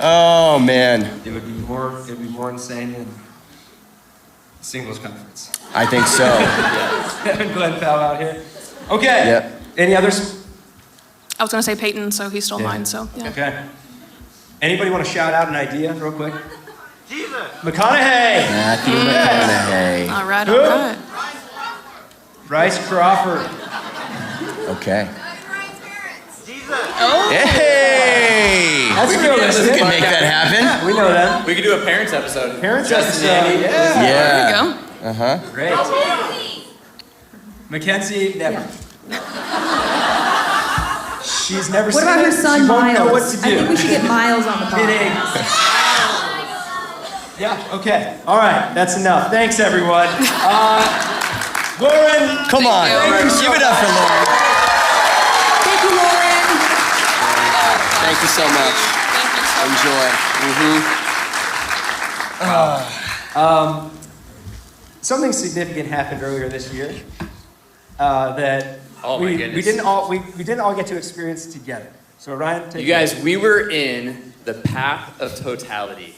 Oh, man. It would be more insane than singles conference. I think so. Having Glenn Powell out here. Okay. Yep. Any others? I was gonna say Peyton, so he stole mine. So yeah. Okay. Anybody want to shout out an idea real quick? McConaughey. Matthew McConaughey. All right. Who? All right. Bryce Crawford. Okay. Oh. Hey! That's realistic. We can make that happen. Yeah, we know that. We could do a parents episode. Parents Justin episode. and Andy. Yeah. Yeah. There you go. Uh-huh. Great. Mackenzie, never. She's never What seen about it. her son, She won't Miles? know what to do. I think we should get Miles on the Kidding. podcast. Yeah, okay. All right, that's enough. Thanks, everyone. Lauren. Come on. Give it up for Lauren. Thank you, Lauren. Thank you so much. Enjoy. Something significant happened earlier this year that we didn't all get to experience together. So Ryan, take You guys, we were in the Path of Totality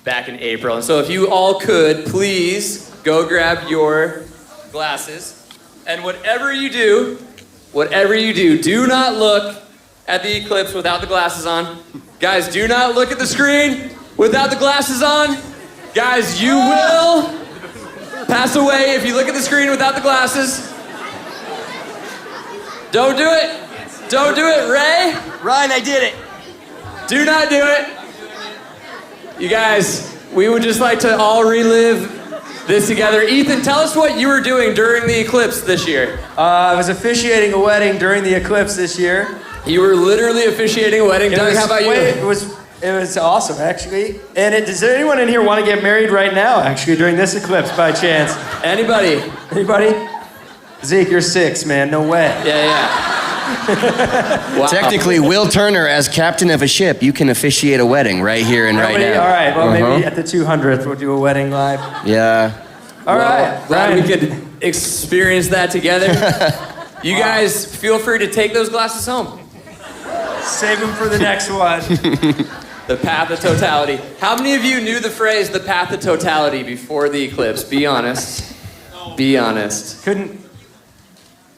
back in April. And so if you all could, please go grab your glasses. And whatever you do, do not look at the eclipse without the glasses on. Guys, do not look at the screen without the glasses on. Guys, you will pass away if you look at the screen without the glasses. Don't do it. Don't do it, Ray. Ryan, I did it. Do not do it. You guys, we would just like to all relive this together. Ethan, tell us what you were doing during the eclipse this year. I was officiating a wedding during the eclipse this year. You were literally officiating a wedding. Doug, how about you? It was awesome, actually. And does anyone in here want to get married right now, actually, during this eclipse, by chance? Anybody? Anybody? Zeke, you're 6, man. No way. Yeah. Wow. Technically, Will Turner, as captain of a ship, you can officiate a wedding right here and right now. All right, well, maybe at the 200th we'll do a wedding live. Yeah. All right. Glad we could experience that together. You guys, feel free to take those glasses home. Save them for the next one. The Path of Totality. How many of you knew the phrase, the Path of Totality, before the eclipse? Be honest. Be honest.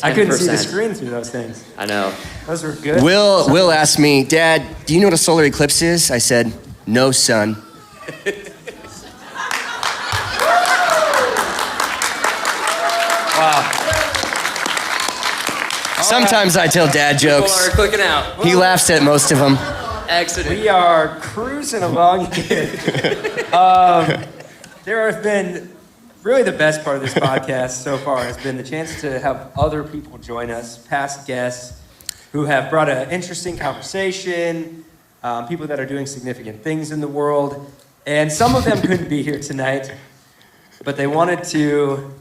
I couldn't see the screen through those things. I know. Those were good. Will asked me, Dad, do you know what a solar eclipse is? I said, no, son. Wow. Sometimes I tell dad jokes. People are clicking out. He laughs at most of them. Excellent. We are cruising along here. There have been, really the best part of this podcast so far has been the chance to have other people join us, past guests, who have brought an interesting conversation, people that are doing significant things in the world. And some of them couldn't be here tonight, but they wanted to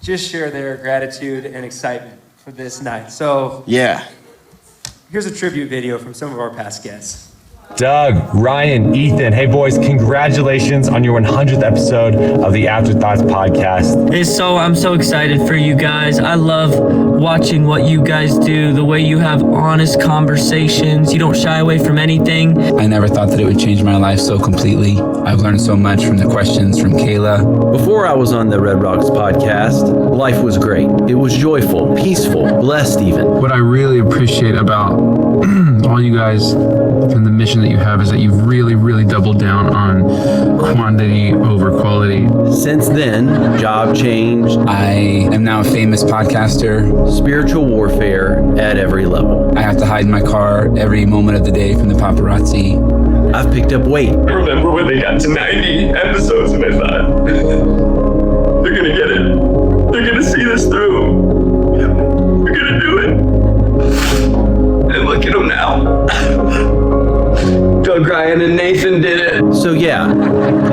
just share their gratitude and excitement for this night. So yeah, here's a tribute video from some of our past guests. Doug, Ryan, Ethan, hey boys, congratulations on your 100th episode of the Afterthoughts podcast. I'm so excited for you guys. I love watching what you guys do, the way you have honest conversations. You don't shy away from anything. I never thought that it would change my life so completely. I've learned so much from the questions from Kayla. Before I was on the Red Rocks podcast, life was great. It was joyful, peaceful, blessed even. What I really appreciate about all you guys and the mission that you have is that you've really, really doubled down on quantity over quality. Since then, job changed. I am now a famous podcaster. Spiritual warfare at every level. I have to hide in my car every moment of the day from the paparazzi. I've picked up weight. I remember when they got to 90 episodes and I thought, they're gonna get it. They're gonna see this through. They're gonna do it. And look at them now. Doug, Ryan, and Nathan did it. So yeah,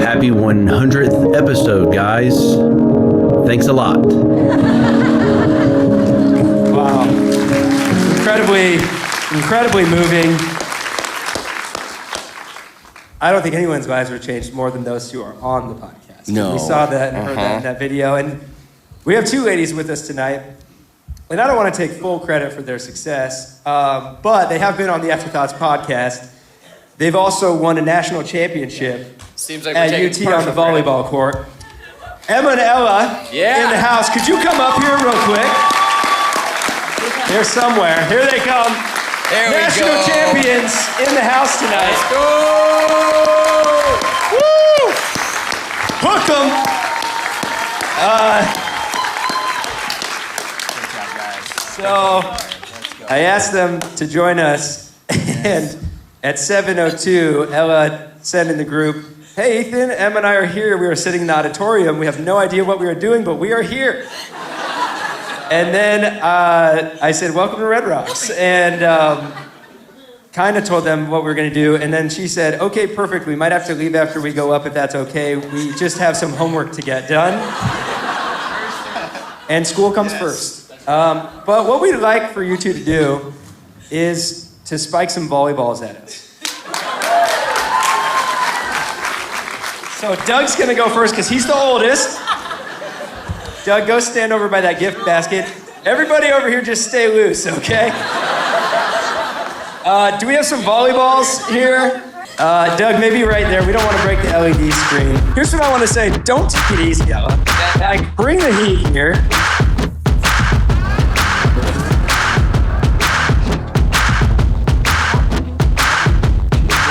happy 100th episode, guys. Thanks a lot. Wow. Incredibly moving. I don't think anyone's lives were changed more than those who are on the podcast. No. We saw that and heard that in that video. And we have two ladies with us tonight. and I don't want to take full credit for their success, but they have been on the Afterthoughts podcast. They've also won a national championship Seems like at we're UT taking on the partial volleyball court. Emma and Ella in the house. Could you come up here real quick? They're somewhere. Here they come. There we National go. champions in the house tonight. Let's go! Woo! Hook 'em. So I asked them to join us, and at 7:02, Ella said in the group, "Hey, Ethan, Emma and I are here. We are sitting in the auditorium. We have no idea what we are doing, but we are here." And then I said, "Welcome to Red Rocks," and kind of told them what we were going to do. And then she said, "Okay, perfect. We might have to leave after we go up if that's okay. We just have some homework to get done." And school comes first. But what we'd like for you two to do is to spike some volleyballs at us. So Doug's going to go first because he's the oldest. Doug, go stand over by that gift basket. Everybody over here just stay loose, okay? Do we have some volleyballs here? Doug, maybe right there. We don't want to break the LED screen. Here's what I want to say. Don't take it easy, Ella. Like, bring the heat here.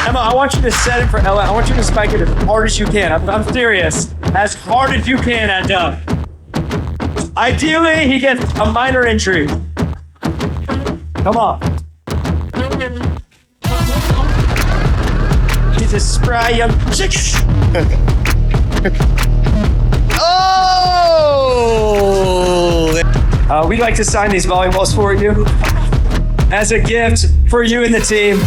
Emma, I want you to set it for Ella. I want you to spike it as hard as you can. I'm serious. As hard as you can at Doug. Ideally, he gets a minor injury. Come on. He's a spry young chicken. Oh! We'd like to sign these volleyballs for you as a gift for you and the team.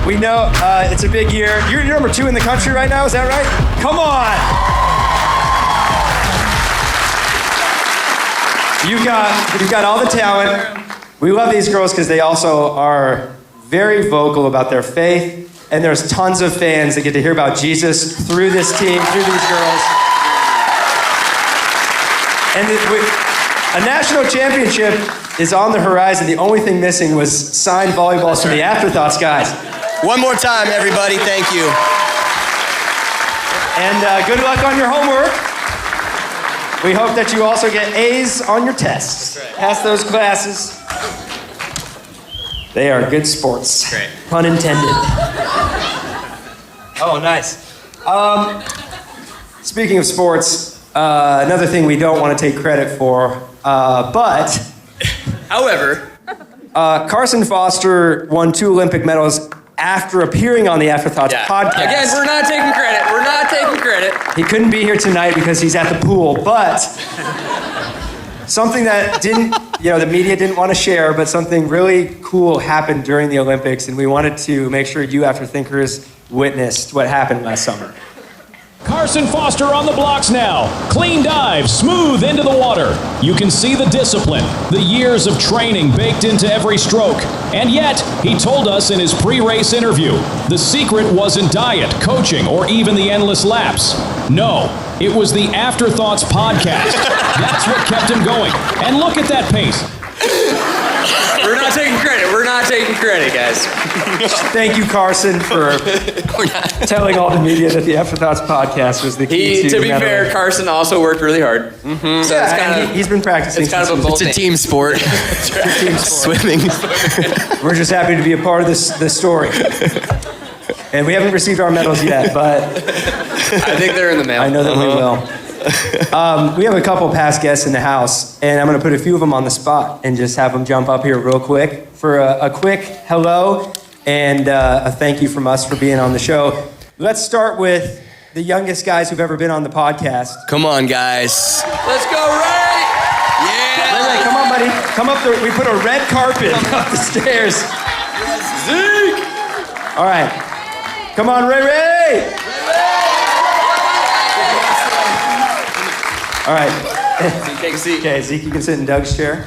We know it's a big year. You're number 2 in the country right now, is that right? Come on! You've got all the talent. We love these girls because they also are very vocal about their faith, and there's tons of fans that get to hear about Jesus through this team, through these girls. And a national championship is on the horizon. The only thing missing was signed volleyballs from the Afterthoughts guys. One more time, everybody. Thank you. And good luck on your homework. We hope that you also get A's on your tests. Pass those classes. They are good sports. Great. Pun intended. Oh, nice. Speaking of sports, another thing we don't want to take credit for, but... However... Carson Foster won 2 Olympic medals after appearing on the Afterthoughts podcast. Again, we're not taking credit. We're not taking credit. He couldn't be here tonight because he's at the pool, but something that the media didn't want to share, but something really cool happened during the Olympics, and we wanted to make sure you Afterthinkers witnessed what happened last summer. Carson Foster on the blocks now. Clean dive, smooth into the water. You can see the discipline, the years of training baked into every stroke. And yet, he told us in his pre-race interview, the secret wasn't diet, coaching, or even the endless laps. No, it was the Afterthoughts podcast. That's what kept him going. And look at that pace. We're not taking credit. We're not taking credit, guys. Thank you, Carson, for telling all the media that the Afterthoughts podcast was the key to be fair, Carson also worked really hard. Mm-hmm. So yeah, it's kind of, he's been practicing. It's kind of a both It's a team sport. It's a team sport. Swimming. We're just happy to be a part of this story. And we haven't received our medals yet, but... I think they're in the mail. I know that we will. We have a couple past guests in the house, and I'm going to put a few of them on the spot and just have them jump up here real quick for a quick hello and a thank you from us for being on the show. Let's start with the youngest guys who've ever been on the podcast. Come on, guys. Let's go, Ray! Yeah! Ray, come on, buddy. Come up there. We put a red carpet up the stairs. Zeke! All right. Come on, Ray! All right. Zeke, take a seat. Okay, Zeke, you can sit in Doug's chair.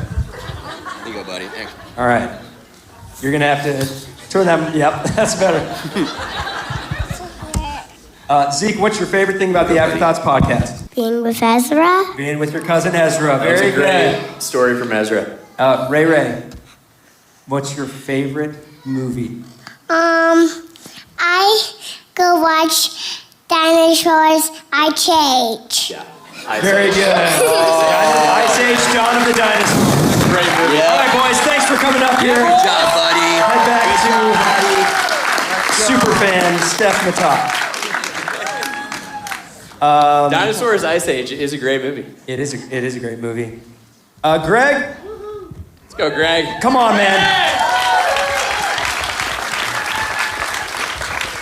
Here you go, buddy. Thanks. All right. You're going to have to turn that... Yep, that's better. Zeke, what's your favorite thing about the Afterthoughts podcast? Being with Ezra. Being with your cousin Ezra. Very That's a great story from Ezra. Ray, what's your favorite movie? I go watch Dinosaurs I Change. Yeah. Very good. Ice Age, Dawn of the Dinosaurs. Great movie. All right, boys, thanks for coming up here. Good job, buddy. Head back to super fan Steph Matott. Dinosaurs Ice Age is a great movie. It is a great movie. Greg? Let's go, Greg. Come on, man.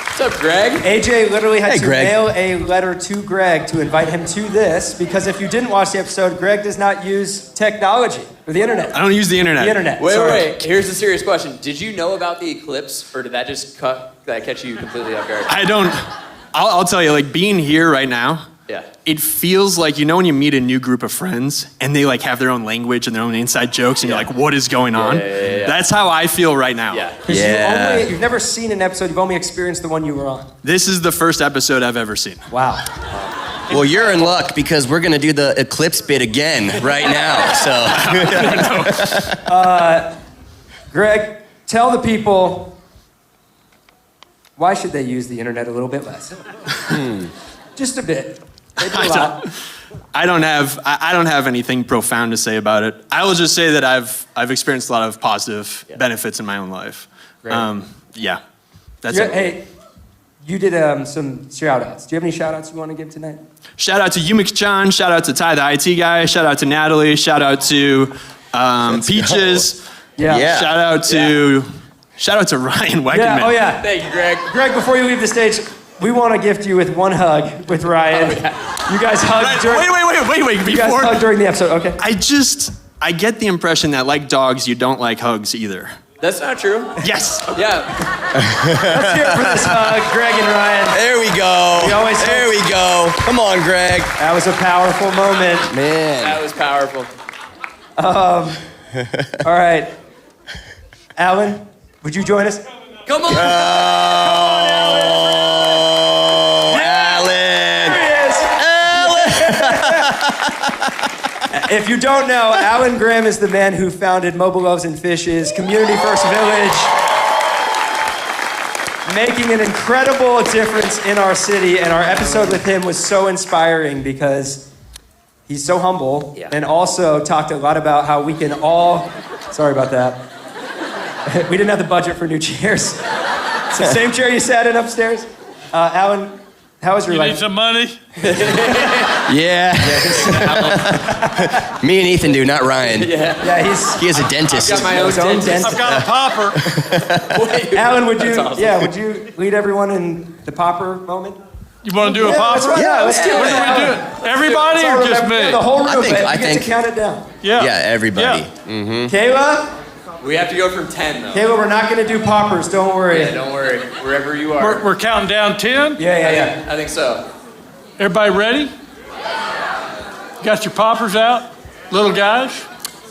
What's up, Greg? AJ literally had to Greg. mail a letter to Greg to invite him to this because if you didn't watch the episode, Greg does not use technology or the internet. I don't use the internet. The internet. Wait. Here's a serious question. Did you know about the eclipse, or did that just catch you completely off guard? I don't. I'll tell you, like, being here right now, Yeah. it feels like, you know, when you meet a new group of friends and they like have their own language and their own inside jokes and you're like, what is going on? Yeah. That's how I feel right now. Yeah. You've never seen an episode, you've only experienced the one you were on. This is the first episode I've ever seen. Wow. Well, you're in luck because we're going to do the eclipse bit again right now. So, Greg, tell the people, why should they use the internet a little bit less? Just a bit. Maybe a lot. I don't have anything profound to say about it. I will just say that I've experienced a lot of positive benefits in my own life. Great. Yeah, that's it. Hey, you did some shout-outs. Do you have any shout-outs you want to give tonight? Shout out to Yumik-chan, shout out to Ty the IT guy, shout out to Natalie, shout out to Peaches. Yeah. Shout out to Ryan Wekenman. Yeah, oh yeah. Thank you, Greg. Greg, before you leave the stage, we want to gift you with one hug with Ryan. You guys hugged during... Wait. You guys hugged during the episode, okay. I get the impression that, like dogs, you don't like hugs either. That's not true. Yes. Yeah. Let's hear it for this hug, Greg and Ryan. there we go. There we go. Come on, Greg. That was a powerful moment. Man. That was powerful. All right. Alan, would you join us? Come on. If you don't know, Alan Graham is the man who founded Mobile Loaves and Fishes, Community First Village, making an incredible difference in our city. And our episode with him was so inspiring because he's so humble and also talked a lot about how we can all, sorry about that. We didn't have the budget for new chairs. It's the same chair you sat in upstairs. Alan, how was your life? You need some money? Yeah. Me and Ethan do, not Ryan. Yeah, he has a dentist. I've got my own dentist. I've got a popper. Alan, would you? Awesome. Yeah, would you lead everyone in the popper moment? You want to do a popper? Right. Yeah, let's do it. When do we do it? Everybody or just me? Yeah, the whole room. I You get to count it down. Yeah. Yeah, everybody. Yeah. Kayla. We have to go from 10, though. Kayla, we're not going to do poppers. Don't worry. Yeah, don't worry. Wherever you are. We're counting down 10? Yeah. I think so. Everybody ready? Got your poppers out? Little guys?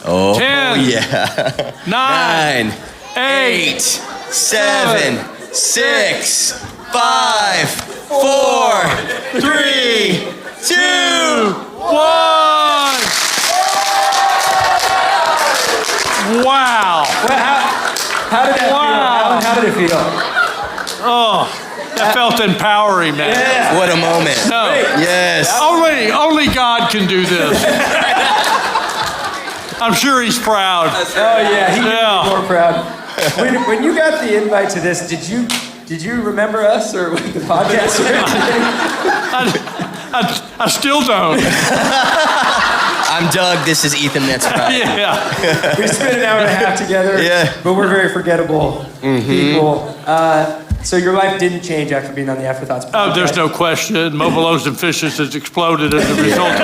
Oh, 10. yeah. 9. 8. 7. 6. 5. 4. 3. 2. 1. Wow. How did that feel? Alan, how did it feel? Oh, that felt empowering, man. Yeah. What a moment. No. Yes. Only God can do this. I'm sure he's proud. Oh yeah, he can be more proud. When you got the invite to this, did you remember us or the podcast or anything? I still don't. I'm Doug. This is Ethan. That's right. Yeah. We spent an hour and a half together. Yeah. But we're very forgettable people. So your life didn't change after being on the Afterthoughts podcast? Oh, there's no question. Mobile Loaves and Fishes has exploded as a result of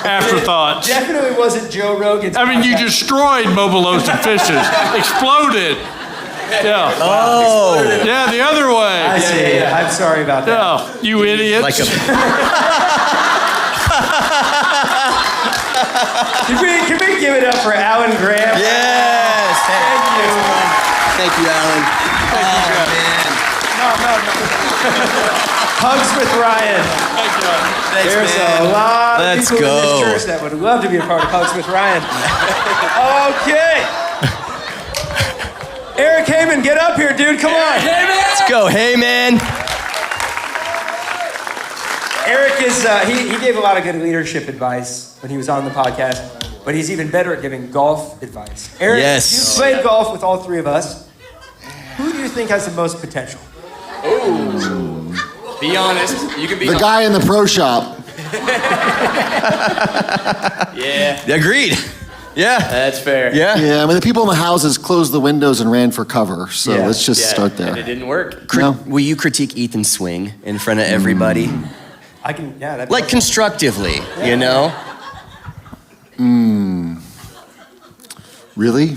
Afterthoughts. It definitely wasn't Joe Rogan's I mean, you destroyed Mobile Loaves and Fishes. Exploded. Yeah. Oh. Yeah, the other way. I see. Yeah. I'm sorry about that. Yeah, you idiots. Like a... Can we give it up for Alan Graham? Yes. Thank you. Thank you, Alan. Thank you, man. No. Hugs with Ryan. Thanks, There's man. a lot Let's of people in go. this church that would love to be a part of Hugs with Ryan. Okay. Eric Heyman, get up here, dude. Come on. Let's go. Hey, man. Eric is, he gave a lot of good leadership advice when he was on the podcast, but he's even better at giving golf advice. Eric, Yes. you've played golf with all three of us. Who do you think has the most potential? Ooh. Be honest. You can be The guy in the pro shop. Yeah. Agreed. Yeah. That's fair. Yeah. Yeah, I mean, the people in the houses closed the windows and ran for cover, so Yeah. let's just start And it there. didn't work. No. Will you critique Ethan's swing in front of everybody? I can, yeah. That'd Like constructively, you know? Really?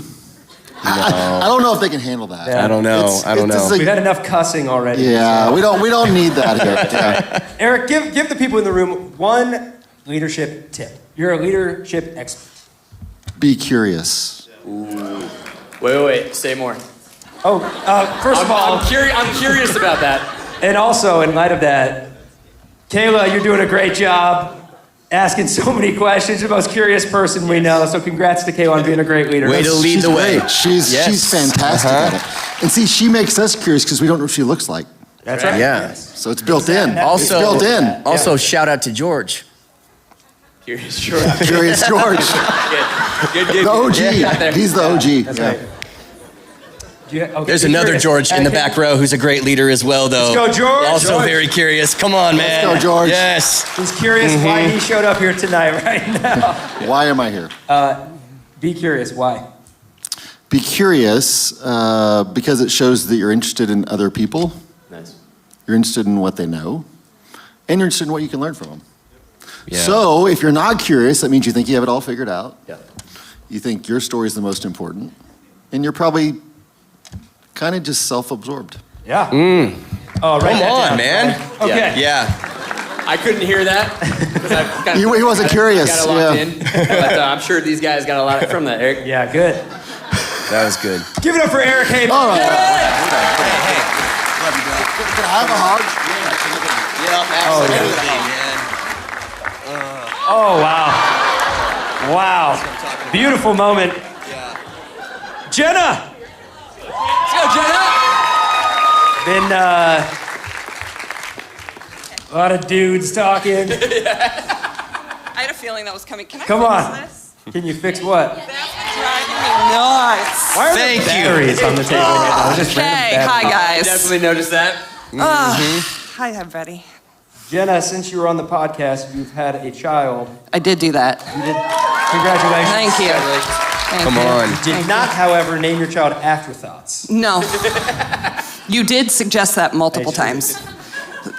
I don't know if they can handle that. I don't know. I don't know. We've had enough cussing already. Yeah, we don't need that here. Yeah. Eric, give the people in the room one leadership tip. You're a leadership expert. Be curious. Ooh. Wait. Say more. Oh, first of all, I'm curious about that. And also, in light of that, Kayla, you're doing a great job asking so many questions. You're the most curious person we know. So congrats to Kayla on being a great leader. Way to lead the way. Great. She's fantastic at it. And see, she makes us curious because we don't know what she looks like. That's right. Yeah. So it's built in. Also, it's built in. Also, shout out to George. Curious George. Curious George. Good. The OG. He's the OG. That's Yeah. right. There's another George in the back row who's a great leader as well, though. Let's go, George. Also George. very curious. Come on, man. Let's go, George. Yes. He's curious why he showed up here tonight, right now. Why am I here? Be curious. Why? Be curious because it shows that you're interested in other people. Nice. You're interested in what they know. And you're interested in what you can learn from them. Yeah. So if you're not curious, that means you think you have it all figured out. Yeah. You think your story is the most important. And you're probably kind of just self-absorbed. Yeah. Oh, write come that on, down. man. Okay. Yeah. I couldn't hear that. 'Cause I kinda- He wasn't curious, I got it locked yeah. in. But I'm sure these guys got a lot from that, Eric. Yeah, good. That was good. Give it up for Eric Heyman. All right. Can I have a hug? Oh, wow. Wow. Beautiful moment. Jenna. Let's go, Jenna. Been a lot of dudes talking. I had a feeling that was coming. Can I Come fix on. this? Can you fix what? Driving me nuts. Why are there batteries on the table right now? Just Okay, random hi batteries. guys. Definitely noticed that. Hi everybody. Jenna, since you were on the podcast, you've had a child. I did do that. You did. Congratulations. Thank you. Come on. You did not, however, name your child Afterthoughts. No. You did suggest that multiple times.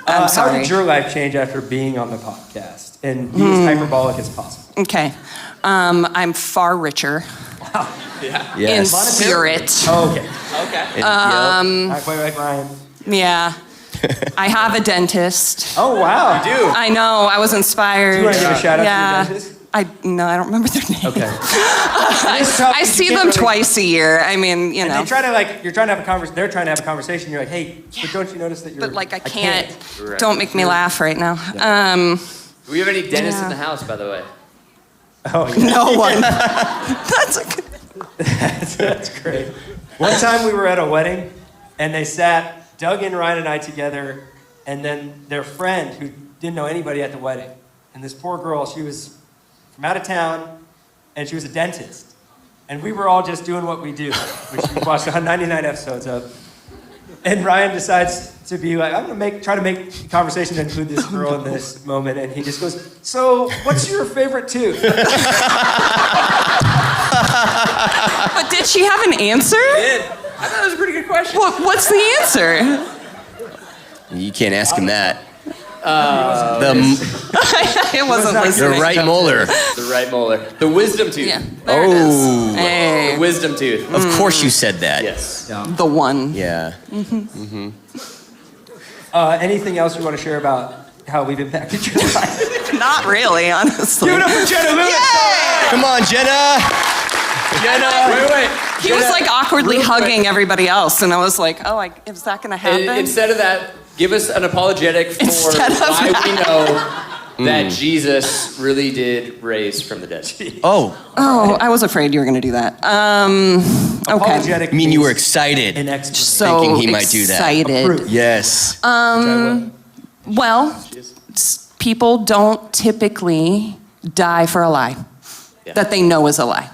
I'm How sorry. did your life change after being on the podcast? And be as hyperbolic as possible. Okay. I'm far richer. Yeah. In spirit. Oh, okay. Okay. Not quite like Ryan. Yeah. I have a dentist. Oh, wow. You do? I know. I was inspired. Do you want to give a shout out Yeah. to your dentist? No, I don't remember their name. Okay. I see them twice a year. I mean, you And know. they try to you're trying to have a conversation. They're trying to have a conversation. You're like, hey, but don't you notice that you're? But like, I can't. Right. Don't make me laugh right now. Do we have any dentists Yeah. in the house, by the way? Oh, yeah. No one. That's a good. That's great. One time we were at a wedding, and they sat Doug and Ryan and I together, and then their friend who didn't know anybody at the wedding, and this poor girl, she was from out of town, and she was a dentist, and we were all just doing what we do, which we watched 99 episodes of. And Ryan decides to be like, I'm gonna try to make the conversation to include this girl in this moment, and he just goes, "So, what's your favorite tooth?" But did she have an answer? I thought it was a pretty good question. What's the answer? You can't ask him that. It wasn't The listening. right molar. The right molar. The wisdom tooth. Yeah. There it is. Hey. The wisdom tooth. Of course you said that. Yes. The one. Yeah. Anything else you want to share about how we've impacted your life? Not really, honestly. Give it up for Jenna Lewis! Come on, Jenna. Jenna. Wait. He was like awkwardly hugging everybody else, and I was like, oh, is that going to happen? Instead of that, Give us an apologetic for why we know that Jesus really did raise from the dead. Oh, I was afraid you were going to do that. Okay. Apologetic I mean, you were excited, So thinking he might do that. excited. Yes. Well, people don't typically die for a lie that they know is a lie.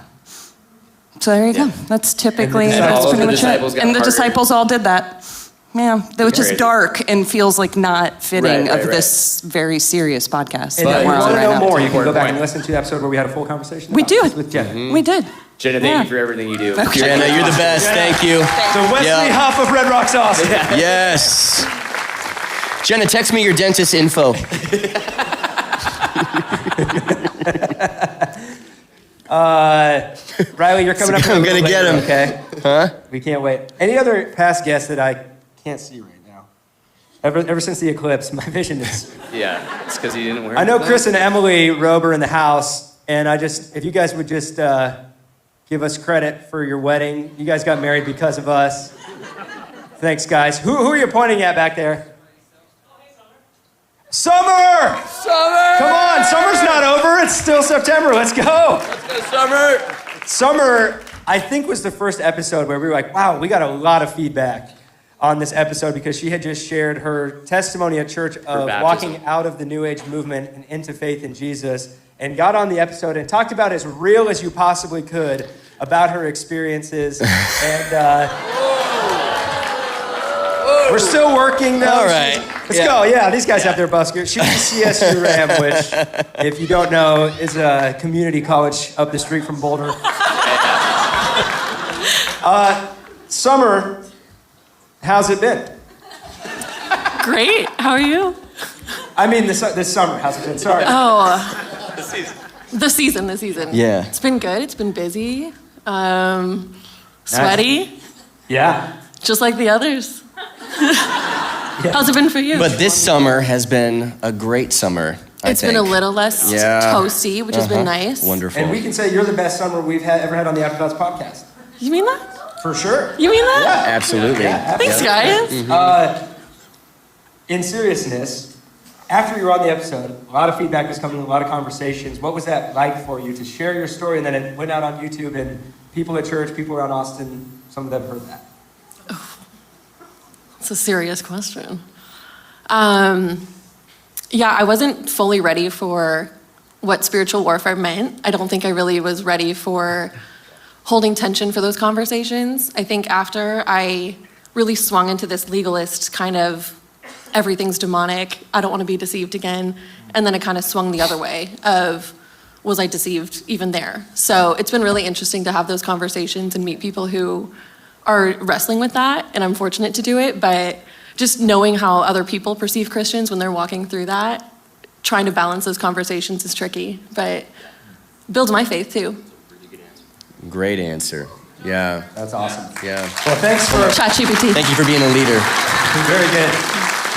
So there you go. That's typically, that's pretty much it. And the disciples all did that. Yeah, that was just dark and feels like not fitting of this very serious podcast. And that if you we're on want to right know now. more, you can go back and listen to the episode where we had a full conversation. We do. With Jenna. We did. Jenna, thank you for everything you do. Jenna, you're the best. Thank you. So Wesley Huff of Red Rock's awesome. Yes. Jenna, text me your dentist info. Riley, you're coming up. I'm gonna get him. Okay. Huh? We can't wait. Any other past guests that I can't see right now? Ever since the eclipse, my vision is. Yeah, it's because you didn't wear. I know them. Chris and Emily Robe are in the house, and if you guys would just give us credit for your wedding. You guys got married because of us. Thanks, guys. Who are you pointing at back there? Summer! Summer! Come on, summer's not over. It's still September. Let's go. Let's go, Summer. Summer, I think, was the first episode where we were like, wow, we got a lot of feedback on this episode because she had just shared her testimony at church of walking out of the New Age movement and into faith in Jesus, and got on the episode and talked about as real as you possibly could about her experiences. And we're still working though. All right. Let's go. Yeah, these guys have their buskers. She was CSU Ram, which, if you don't know, is a community college up the street from Boulder. Summer, how's it been? Great. How are you? I mean, this summer, how's it been? Sorry. Oh, the season. Yeah. It's been good. It's been busy. Sweaty. Yeah. Just like the others. How's it been for you? But this summer has been a great summer. It's been a little less toasty, which has been nice. Wonderful. And we can say you're the best summer we've ever had on the Afterthoughts podcast. You mean that? For sure. You mean that? Yeah. Absolutely. Yeah, Thanks, guys. Mm-hmm. In seriousness, after you were on the episode, a lot of feedback was coming, a lot of conversations. What was that like for you to share your story, and then it went out on YouTube, and people at church, people around Austin, some of them heard that? It's a serious question. Yeah, I wasn't fully ready for what spiritual warfare meant. I don't think I really was ready for holding tension for those conversations. I think after I really swung into this legalist kind of everything's demonic, I don't want to be deceived again, and then it kind of swung the other way of was I deceived even there? So it's been really interesting to have those conversations and meet people who are wrestling with that, and I'm fortunate to do it, but just knowing how other people perceive Christians when they're walking through that, trying to balance those conversations is tricky, but builds my faith too. Great answer. Yeah. That's awesome. Yeah. Well, thanks for ChatGPT. Thank you for being a leader. Very good.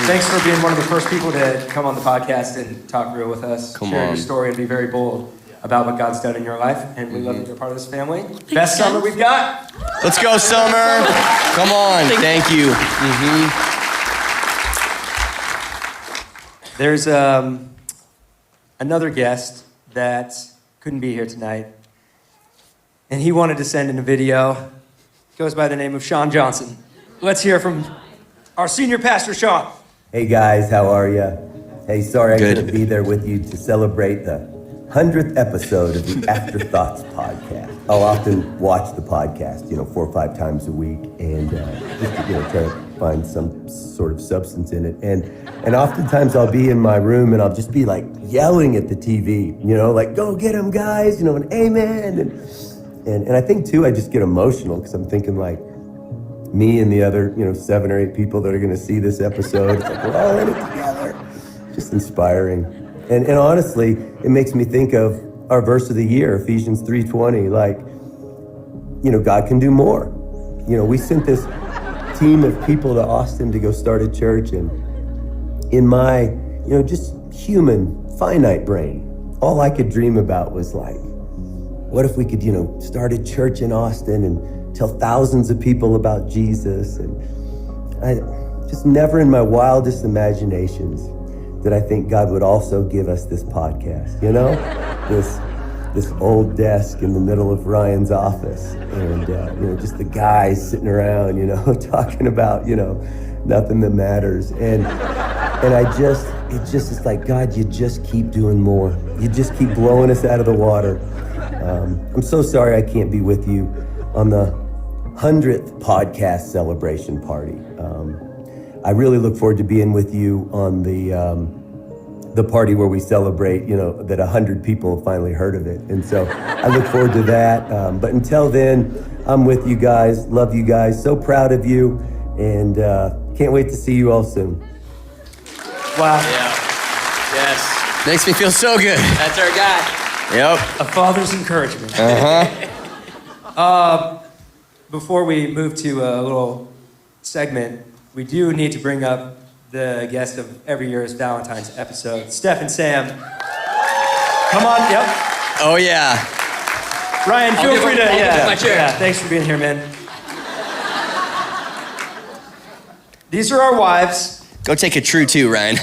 Thanks for being one of the first people to come on the podcast and talk real with us. Share your story and be very bold about what God's done in your life. And we love that you're part of this family. Best summer we've got. Let's go, Summer. Come on. Thank you. There's another guest that couldn't be here tonight. And he wanted to send in a video. Goes by the name of Sean Johnson. Let's hear from our senior pastor, Sean. Hey guys, how are ya? Hey, sorry I couldn't be there with you to celebrate the 100th episode of the Afterthoughts podcast. I'll often watch the podcast, 4 or 5 times a week, and just to, try to find some sort of substance in it. And oftentimes I'll be in my room and I'll just be like yelling at the TV, like go get him, guys, and amen. And I think too, I just get emotional because I'm thinking like me and the other, 7 or 8 people that are going to see this episode. It's like we're all in it together. Just inspiring. And honestly, it makes me think of our verse of the year, Ephesians 3:20, like, God can do more. We sent this team of people to Austin to go start a church, and in my, just human, finite brain, all I could dream about was like, what if we could, start a church in Austin and tell thousands of people about Jesus? And just never in my wildest imaginations did I think God would also give us this podcast, you know? This old desk in the middle of Ryan's office, and just the guys sitting around, talking about, nothing that matters. And it's like, God, you just keep doing more. You just keep blowing us out of the water. I'm so sorry I can't be with you on the 100th podcast celebration party. I really look forward to being with you on the party where we celebrate, that 100 people have finally heard of it. And so I look forward to that. But until then, I'm with you guys, love you guys, so proud of you, and can't wait to see you all soon. Wow. Yeah. Yes. Makes me feel so good. That's our guy. Yep. A father's encouragement. Before we move to a little segment, we do need to bring up the guest of every year's Valentine's episode, Steph and Sam. Come on, yep. Oh, yeah. Ryan, feel free to, my chair. Yeah, thanks for being here, man. These are our wives. Go take a true two, Ryan.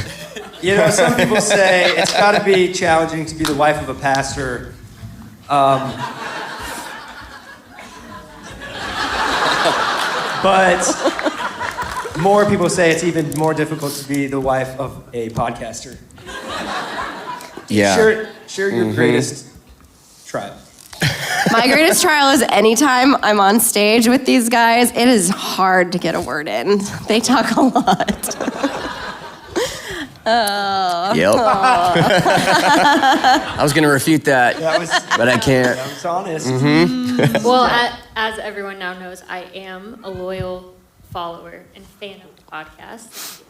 Some people say it's got to be challenging to be the wife of a pastor. But more people say it's even more difficult to be the wife of a podcaster. Yeah. Share your greatest trial. My greatest trial is anytime I'm on stage with these guys, it is hard to get a word in. They talk a lot. Yep. I was going to refute that, but I can't. I was honest. Mm-hmm. Well, as everyone now knows, I am a loyal follower and fan of the podcast.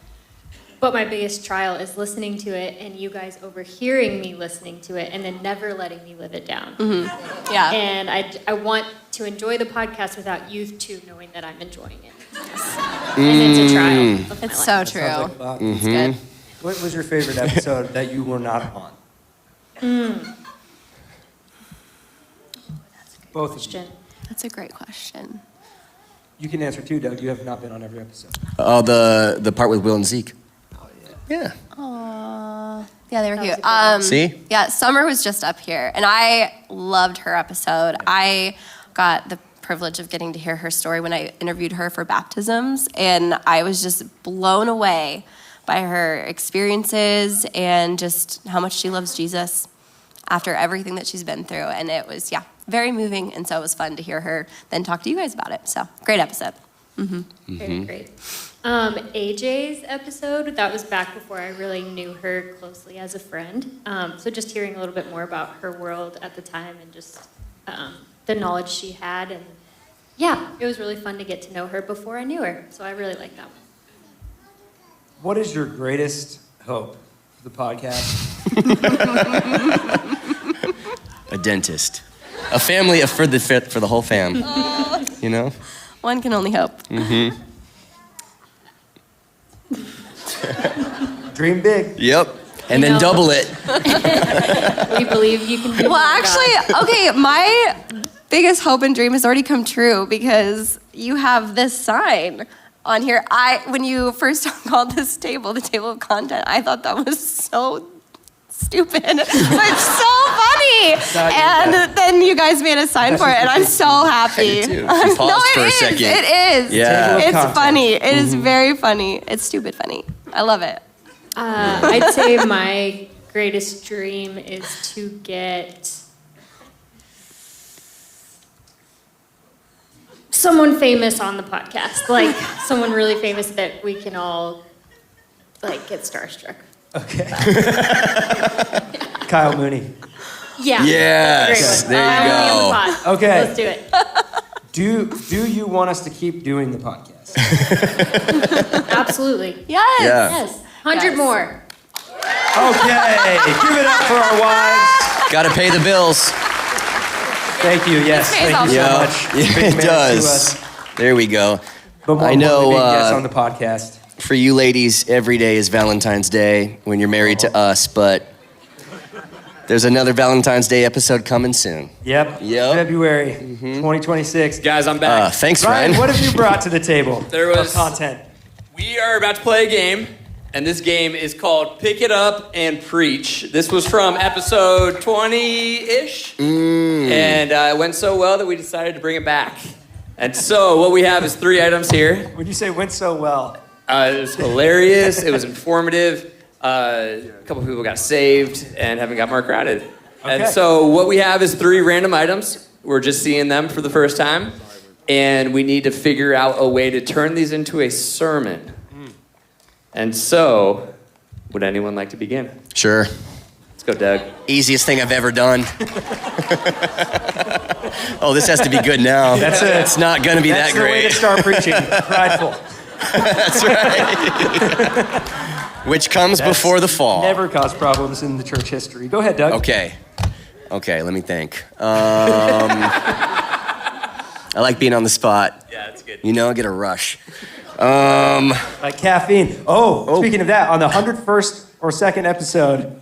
But my biggest trial is listening to it and you guys overhearing me listening to it and then never letting me live it down. Mm-hmm. Yeah. And I want to enjoy the podcast without you two knowing that I'm enjoying it. And it's a trial of my It's life. so true. Sounds like a lot. It's good. What was your favorite episode that you were not on? Both of you. That's a great question. You can answer too, Doug. You have not been on every episode. Oh, the part with Will and Zeke. Yeah. Aww. Yeah, they were cute. See? Yeah, Summer was just up here, and I loved her episode. I got the privilege of getting to hear her story when I interviewed her for baptisms, and I was just blown away by her experiences and just how much she loves Jesus after everything that she's been through. And it was, very moving, and so it was fun to hear her then talk to you guys about it. So, great episode. Mm-hmm. Very great. AJ's episode, that was back before I really knew her closely as a friend. So just hearing a little bit more about her world at the time and just the knowledge she had. And it was really fun to get to know her before I knew her. So I really liked that one. What is your greatest hope for the podcast? A dentist. A family for the whole fam. One can only hope. Mm-hmm. Dream big. Yep. And then double it. We believe you can do Well, more, actually, God. okay, my biggest hope and dream has already come true because you have this sign on here. When you first called this table, the table of content, I thought that was so stupid, but it's so funny. And then you guys made a sign for it, and I'm so happy. I do. She paused for a second. It is. Yeah. It's funny. It is very funny. It's stupid funny. I love it. I'd say my greatest dream is to get someone famous on the podcast, like someone really famous that we can all get starstruck. Okay. Kyle Mooney. Yeah. Yes. There you go. Okay. Let's do it. Do you want us to keep doing the podcast? Absolutely. Yes. Yeah. Yes. 100 more. Okay. Give it up for our wives. Got to pay the bills. Thank you. Yes. It pays Thank you so Yeah. much. Yeah, Big it man to does. us. There we go. But more I know, being guests on the podcast. For you ladies, every day is Valentine's Day when you're married to us, but there's another Valentine's Day episode coming soon. Yep. February 2026. Guys, I'm back. Thanks, Ryan, Ryan. what have you brought to the table? There was of content. We are about to play a game, and this game is called Pick It Up and Preach. This was from episode 20-ish, and it went so well that we decided to bring it back. And so what we have is 3 items here. When you say went so well? It was hilarious. It was informative. A couple people got saved and haven't got more crowded. And so what we have is 3 random items. We're just seeing them for the first time. And we need to figure out a way to turn these into a sermon. And so, would anyone like to begin? Sure. Let's go, Doug. Easiest thing I've ever done. Oh, this has to be good now. It's not going to be that great. That's the way to start preaching. Prideful. That's right. Which comes before the fall. Never caused problems in the church history. Go ahead, Doug. Okay, let me think. I like being on the spot. Yeah, that's good. You know, I get a rush. Like caffeine. Oh, speaking of that, on the 101st or 2nd episode,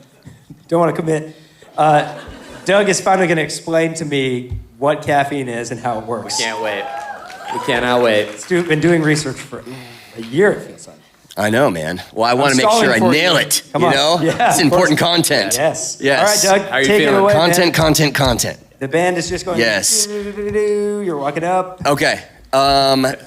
don't want to commit, Doug is finally going to explain to me what caffeine is and how it works. We can't wait. We cannot wait. Stu's been doing research for a year, it feels like. I know, man. Well, I want to make sure I nail it. Come on. You know? Yeah, it's important content. Yes. Yes. All right, Doug, How are you take it feeling? away, Content. The band is just going. Yes. You're walking up. Okay.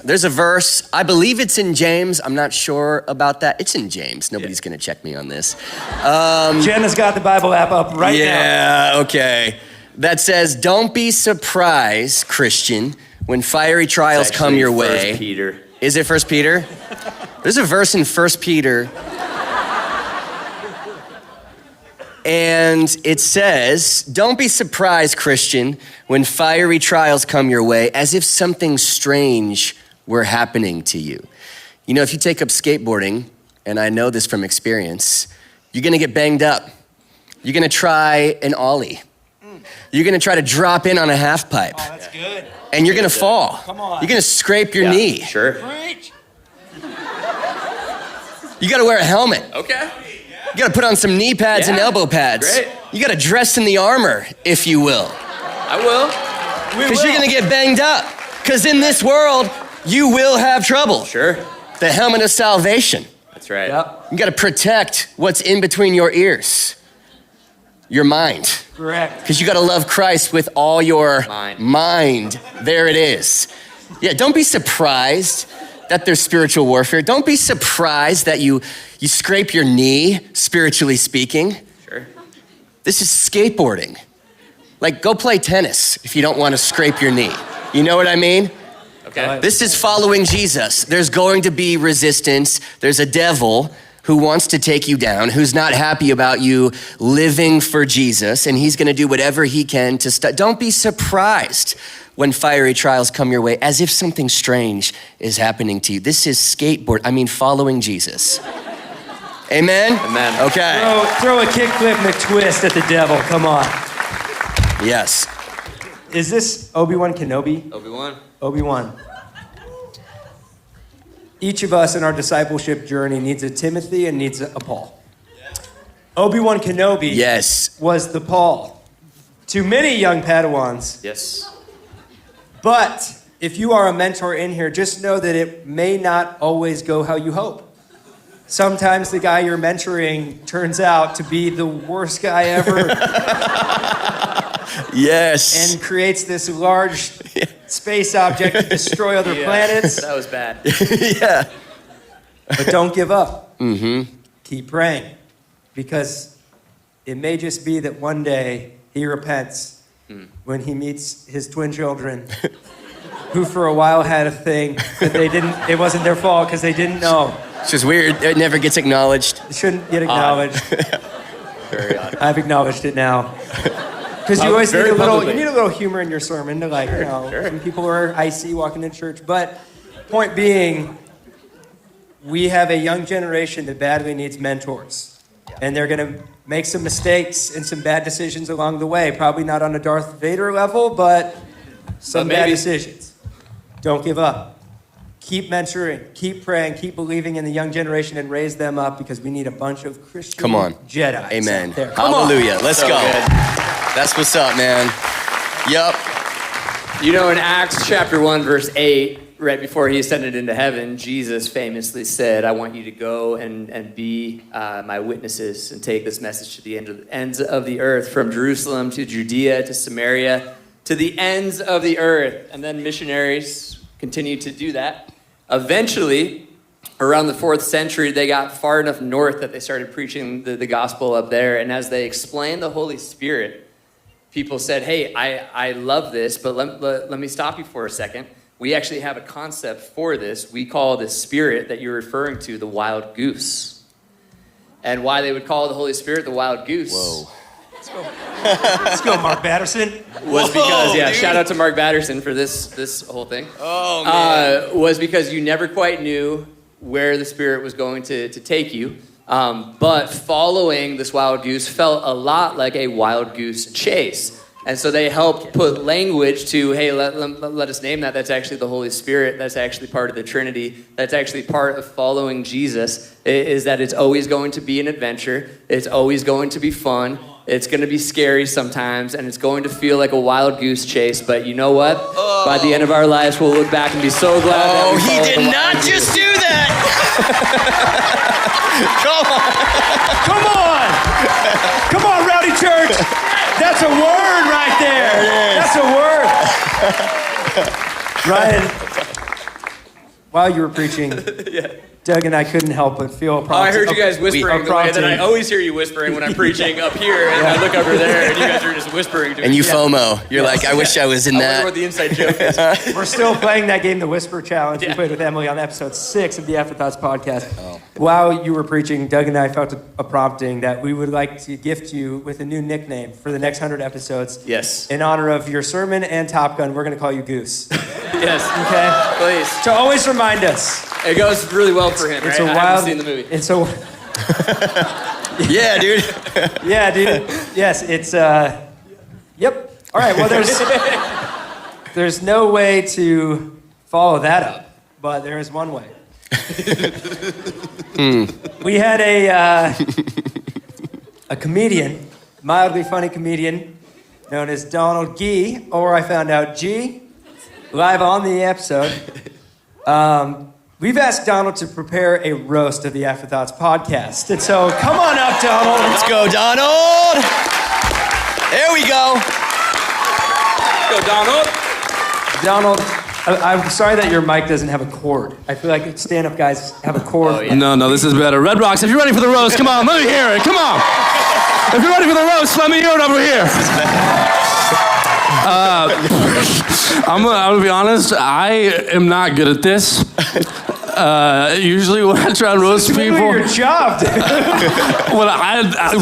There's a verse. I believe it's in James. I'm not sure about that. It's in James. Nobody's going to check me on this. Jenna's got the Bible app up right now. Yeah, okay. That says, don't be surprised, Christian, when fiery trials come your way. 1 Peter. Is it 1 Peter? There's a verse in 1 Peter. And it says, don't be surprised, Christian, when fiery trials come your way, as if something strange were happening to you. You know, if you take up skateboarding, and I know this from experience, you're gonna get banged up. You're gonna try an ollie. You're gonna try to drop in on a half pipe. Oh, that's good. And you're gonna fall. Come on. You're gonna scrape your knee. Sure. Preach. You gotta wear a helmet. Okay. You gotta put on some knee pads and elbow pads. Great. You gotta dress in the armor, if you will. I will. Because you're gonna get banged up. Because in this world, you will have trouble. Sure. The helmet of salvation. That's right. Yep. You gotta protect what's in between your ears. Your mind. Correct. Because you gotta love Christ with all your mind. There it is. Yeah, don't be surprised that there's spiritual warfare. Don't be surprised that you scrape your knee, spiritually speaking. Sure. This is skateboarding. Like, go play tennis if you don't want to scrape your knee. You know what I mean? Okay. This is following Jesus. There's going to be resistance. There's a devil who wants to take you down, who's not happy about you living for Jesus, and he's going to do whatever he can to Don't be surprised when fiery trials come your way, as if something strange is happening to you. This is following Jesus. Amen? Amen. Okay. Throw a kickflip and a twist at the devil. Come on. Yes. Is this Obi-Wan Kenobi? Obi-Wan. Obi-Wan. Each of us in our discipleship journey needs a Timothy and needs a Paul. Obi-Wan Kenobi was the Paul to many young Padawans. Yes. But if you are a mentor in here, just know that it may not always go how you hope. Sometimes the guy you're mentoring turns out to be the worst guy ever. Yes. And creates this large space object to destroy other planets. That was bad. Yeah. But don't give up. Mm-hmm. Keep praying. Because it may just be that one day he repents when he meets his twin children, who for a while had a thing that it wasn't their fault because they didn't know. It's just weird. It never gets acknowledged. It shouldn't get acknowledged. Very odd. I've acknowledged it now. Because you always need a little humor in your sermon to some people are icy walking in church. But point being, we have a young generation that badly needs mentors. And they're going to make some mistakes and some bad decisions along the way. Probably not on a Darth Vader level, but some bad decisions. Don't give up. Keep mentoring, keep praying, keep believing in the young generation and raise them up because we need a bunch of Christian Jedi. Amen. Out there. Hallelujah. Let's So go. good. That's what's up, man. Yup. You know, in Acts chapter 1, verse 8, right before he ascended into heaven, Jesus famously said, I want you to go and be my witnesses and take this message to the ends of the earth, from Jerusalem to Judea to Samaria, to the ends of the earth. And then missionaries continued to do that. Eventually, around the 4th century, they got far enough north that they started preaching the gospel up there. And as they explained the Holy Spirit, people said, hey, I love this, but let me stop you for a second. We actually have a concept for this. We call the Spirit that you're referring to the wild goose. And why they would call the Holy Spirit the wild goose. Whoa. Let's go, Mark Batterson. Was because, shout out to Mark Batterson for this whole thing. Oh, man. Was because you never quite knew where the Spirit was going to take you. But following this wild goose felt a lot like a wild goose chase. And so they helped put language to, hey, let us name that. That's actually the Holy Spirit. That's actually part of the Trinity. That's actually part of following Jesus, is that it's always going to be an adventure. It's always going to be fun. It's going to be scary sometimes, and it's going to feel like a wild goose chase. But you know what? By the end of our lives, we'll look back and be so glad that we he did not just do that. Come on, Rowdy Church. That's a word right there. That's a word. Ryan, while you were preaching, Doug and I couldn't help but feel prompted. Oh, I heard you guys whispering the way that I always hear you whispering when I'm preaching up here, and I look over there, and you guys are just whispering to me. And you FOMO. You're like, I wish I was in that. I wonder what the inside joke is. We're still playing that game, the Whisper Challenge. We played with Emily on episode 6 of the Afterthoughts podcast. While you were preaching, Doug and I felt a prompting that we would like to gift you with a new nickname for the next 100 episodes. Yes. In honor of your sermon and Top Gun, we're going to call you Goose. Yes. Okay? Please. So always remind us. It goes really well for him, It's right? a I wild, haven't seen the movie. It's a... Yeah, dude. Yeah, dude. Yes, it's... Yep. All right, well, there's no way to follow that up, but there is one way. We had a comedian, mildly funny comedian, known as Donald Gee, or I found out G, live on the episode. We've asked Donald to prepare a roast of the Afterthoughts podcast. And so, come on up, Donald. Let's go, Donald. There we go. Go, Donald. Donald, I'm sorry that your mic doesn't have a cord. I feel like stand-up guys have a cord. Oh, yeah. No, this is better. Red Rocks, if you're ready for the roast, come on, let me hear it. Come on. If you're ready for the roast, let me hear it over here. I'm gonna be honest, I am not good at this. Usually when I try and roast people... your job, dude.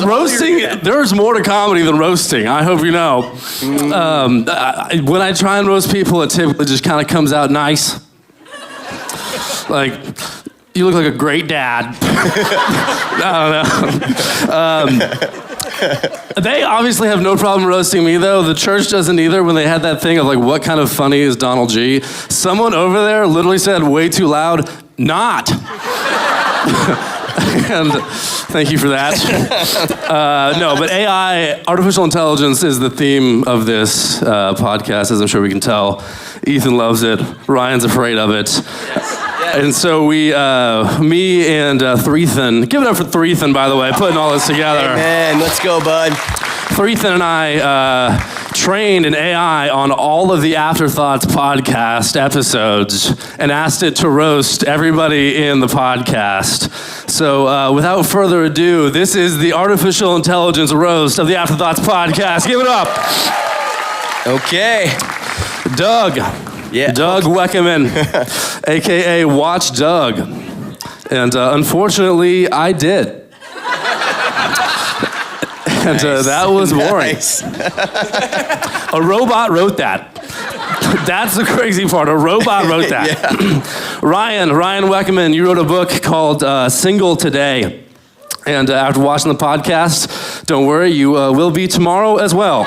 Roasting, there's more to comedy than roasting, I hope you know. When I try and roast people, it typically just kind of comes out nice. Like, you look like a great dad. I don't know. They obviously have no problem roasting me, though. The church doesn't either. When they had that thing of like, what kind of funny is Donald G? Someone over there literally said way too loud, not. And thank you for that. No, but AI, artificial intelligence, is the theme of this podcast, as I'm sure we can tell. Ethan loves it. Ryan's afraid of it. And so me and Threethan, give it up for Threethan, by the way, putting all this together. Amen. Let's go, bud. Threethan and I trained an AI on all of the Afterthoughts podcast episodes and asked it to roast everybody in the podcast. So without further ado, this is the artificial intelligence roast of the Afterthoughts podcast. Give it up. Okay. Doug. Yeah. Doug Wekenman, a.k.a. Watch Doug. And unfortunately, I did. And that was boring. Nice. A robot wrote that. That's the crazy part. A robot wrote that. Ryan Wekenman, you wrote a book called Single Today. And after watching the podcast, don't worry, you will be tomorrow as well.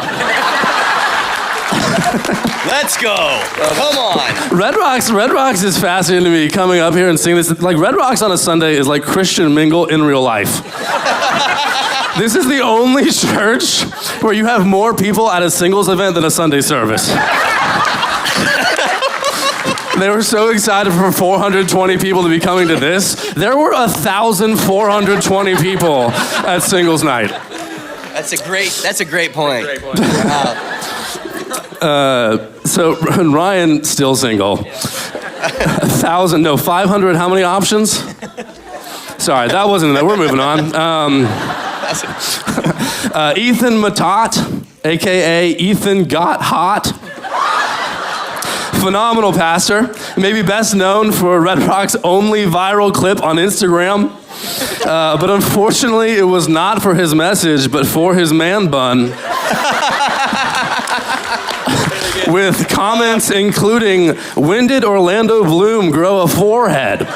Let's go. Come on. Red Rocks is fascinating to me, coming up here and seeing this. Like, Red Rocks on a Sunday is like Christian Mingle in real life. This is the only church where you have more people at a singles event than a Sunday service. They were so excited for 420 people to be coming to this. There were 1,420 people at singles night. That's a great point. So Ryan's still single. 500, how many options? Sorry, that wasn't it. We're moving on. Ethan Matott, AKA Ethan Got Hot. Phenomenal pastor, maybe best known for Red Rock's only viral clip on Instagram. But unfortunately, it was not for his message, but for his man bun. With comments including, when did Orlando Bloom grow a forehead?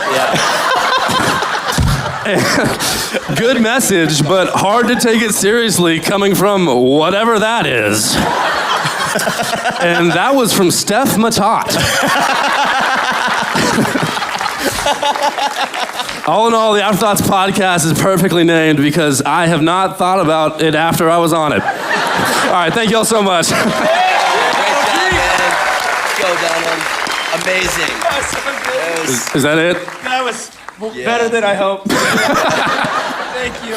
Good message, but hard to take it seriously coming from whatever that is. And that was from Steph Matott. All in all, the Afterthoughts podcast is perfectly named because I have not thought about it after I was on it. All right, thank you all so much. Go, Donald. Amazing. Is that it? That was better than I hoped. Thank you.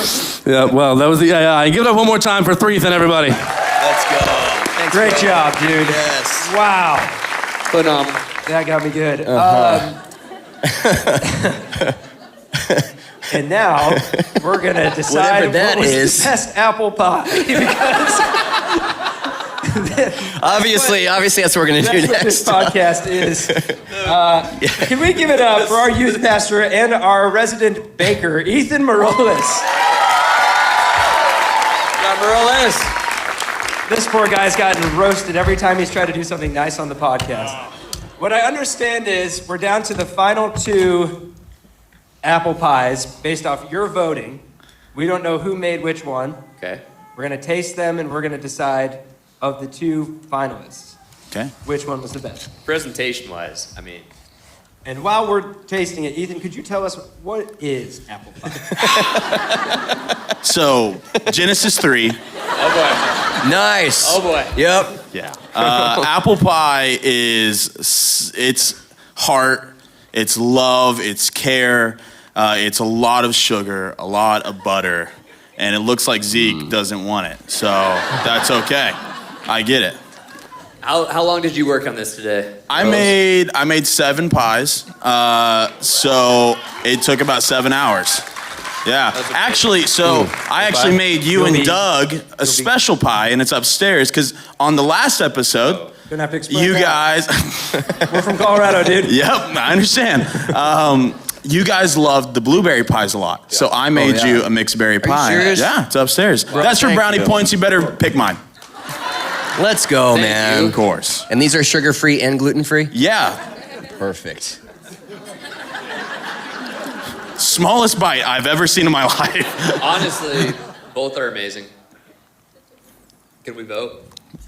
Yeah, well, that was the AI. Give it up one more time for Threethan, everybody. Let's go. Thanks, Great bro. job, dude. Yes. Wow. Phenomenal. That got me good. And now we're going to decide Whatever that what was is. the best apple pie. Because Obviously, that's what we're going to do that's what next. this podcast is. Can we give it up for our youth pastor and our resident baker, Ethan Morales? Morales. This poor guy's gotten roasted every time he's tried to do something nice on the podcast. What I understand is we're down to the final 2 apple pies based off your voting. We don't know who made which one. Okay. We're going to taste them and we're going to decide of the 2 finalists. Okay. Which one was the best? Presentation-wise, I mean. And while we're tasting it, Ethan, could you tell us what is apple pie? So, Genesis 3. Oh boy. Nice. Oh boy. Yep. Yeah. Apple pie is, it's heart, it's love, it's care, it's a lot of sugar, a lot of butter, and it looks like Zeke doesn't want it. So that's okay. I get it. How long did you work on this today? I made 7 pies, so it took about 7 hours. Yeah, actually, so I actually made you and Doug a special pie, and it's upstairs, because on the last episode, Gonna have to explain you that. guys... We're from Colorado, dude. Yep, I understand. You guys loved the blueberry pies a lot, so I made you a mixed berry pie. serious? Yeah, it's upstairs. Bro, That's for thank brownie you. points. You better pick mine. Let's go, man. Of course. And these are sugar-free and gluten-free? Yeah. Perfect. Smallest bite I've ever seen in my life. Honestly, both are amazing. Can we vote?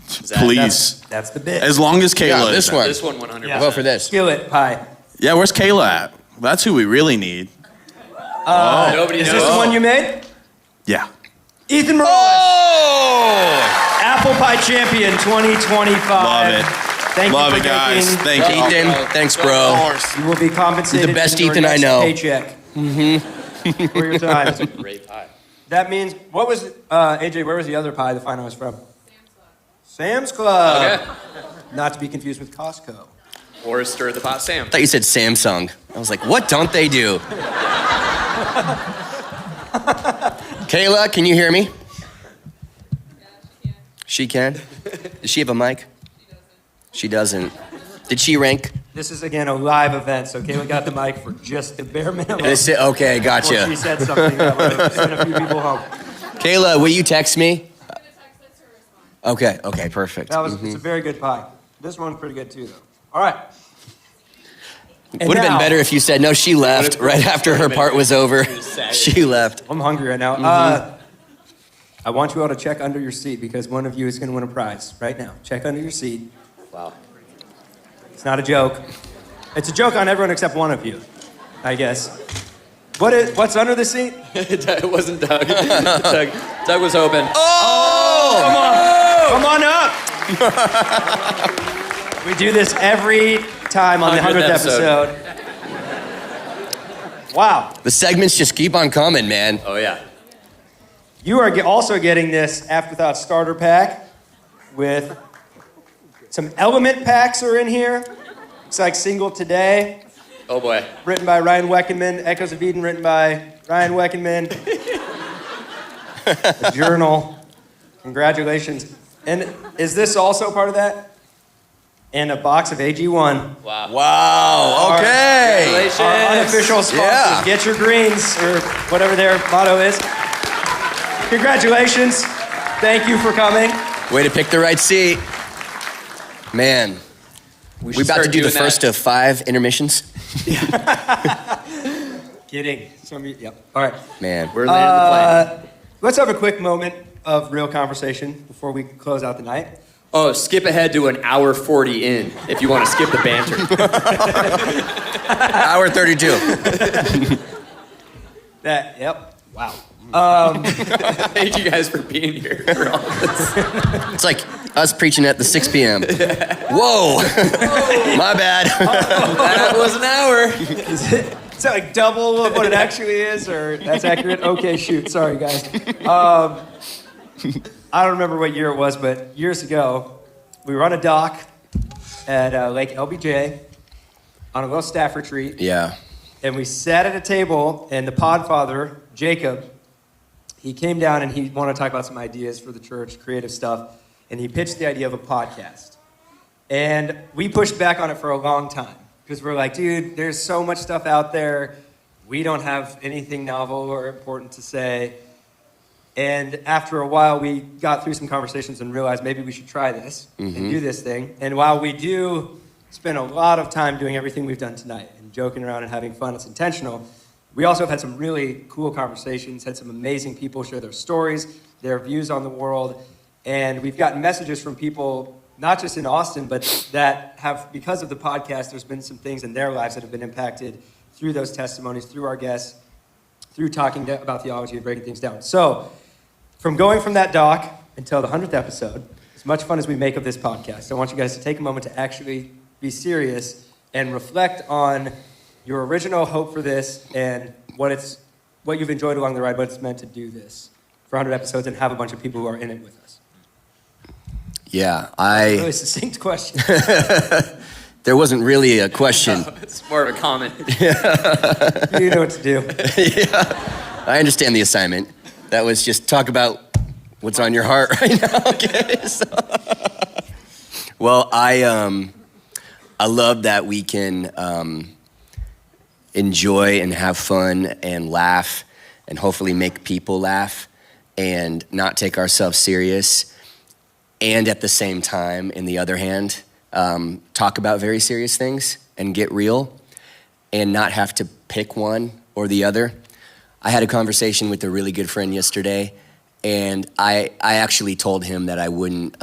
Please. That's the bit. As long as Kayla is this one. This one 100%. We'll vote for this. Skillet pie. Yeah, where's Kayla at? That's who we really need. Nobody Is knows. this the one you made? Yeah. Ethan Morales. Oh! Apple Pie Champion 2025. Love it. Thank Love you it, for guys. making Thank you. Ethan, thanks, bro. You will be compensated The best in your Ethan I next know. paycheck for your time. That's a great pie. That means, what was, AJ, where was the other pie the final was from? Sam's Club. Okay. Not to be confused with Costco. Or Stir the Pot Sam. I thought you said Samsung. I was like, what don't they do? Kayla, can you hear me? She can? Does she have a mic? She doesn't. Did she rank? This is, again, a live event, so Kayla got the mic for just the bare minimum. Okay, gotcha. Before she said something that would send a few people home. Kayla, will you text me? Okay, perfect. That was, it's a very good pie. This one's pretty good too, though. All right. And Would have been now- better if you said, no, she left right after her part was over. She left. I'm hungry right now. I want you all to check under your seat because one of you is going to win a prize right now. Check under your seat. Wow. It's not a joke. It's a joke on everyone except one of you, I guess. What's under the seat? It wasn't Doug. Doug was hoping. Oh! Come on up. We do this every time on the 100th episode. Wow. The segments just keep on coming, man. Oh, yeah. You are also getting this Afterthoughts starter pack with some element packs are in here. Looks like Single Today. Oh, boy. Written by Ryan Wekenman. Echoes of Eden, written by Ryan Wekenman. A journal. Congratulations. And is this also part of that? And a box of AG1. Wow. Wow, okay. Congratulations. Our unofficial sponsors. Yeah. Get your greens, or whatever their motto is. Congratulations. Thank you for coming. Way to pick the right seat. Man, we about to do the first of 5 intermissions. Kidding. Yep. All right. Man. We're landing the plane. Let's have a quick moment of real conversation before we close out the night. Oh, skip ahead to an hour 40 in if you want to skip the banter. Hour 32. Yep. Wow. Thank you guys for being here for all this. It's like us preaching at the 6 p.m. Whoa. My bad. That was an hour. Is that like double of what it actually is, or that's accurate? Okay, shoot. Sorry, guys. I don't remember what year it was, but years ago, we were on a dock at Lake LBJ on a little staff retreat. Yeah. And we sat at a table, and the podfather, Jacob, he came down and he wanted to talk about some ideas for the church, creative stuff, and he pitched the idea of a podcast. And we pushed back on it for a long time because we're like, dude, there's so much stuff out there. We don't have anything novel or important to say. And after a while, we got through some conversations and realized maybe we should try this and do this thing. And while we do spend a lot of time doing everything we've done tonight and joking around and having fun, it's intentional, we also have had some really cool conversations, had some amazing people share their stories, their views on the world. And we've gotten messages from people, not just in Austin, but that have, because of the podcast, there's been some things in their lives that have been impacted through those testimonies, through our guests, through talking about theology and breaking things down. So, from going from that doc until the 100th episode, as much fun as we make of this podcast, I want you guys to take a moment to actually be serious and reflect on your original hope for this and what you've enjoyed along the ride, what it's meant to do this for 100 episodes and have a bunch of people who are in it with us. Yeah, Really succinct question. There wasn't really a question. It's more of a comment. You know what to do. Yeah, I understand the assignment. That was just talk about what's on your heart right now. Okay. So. Well, I love that we can enjoy and have fun and laugh and hopefully make people laugh and not take ourselves serious. And at the same time, in the other hand, talk about very serious things and get real and not have to pick one or the other. I had a conversation with a really good friend yesterday, and I actually told him that I wouldn't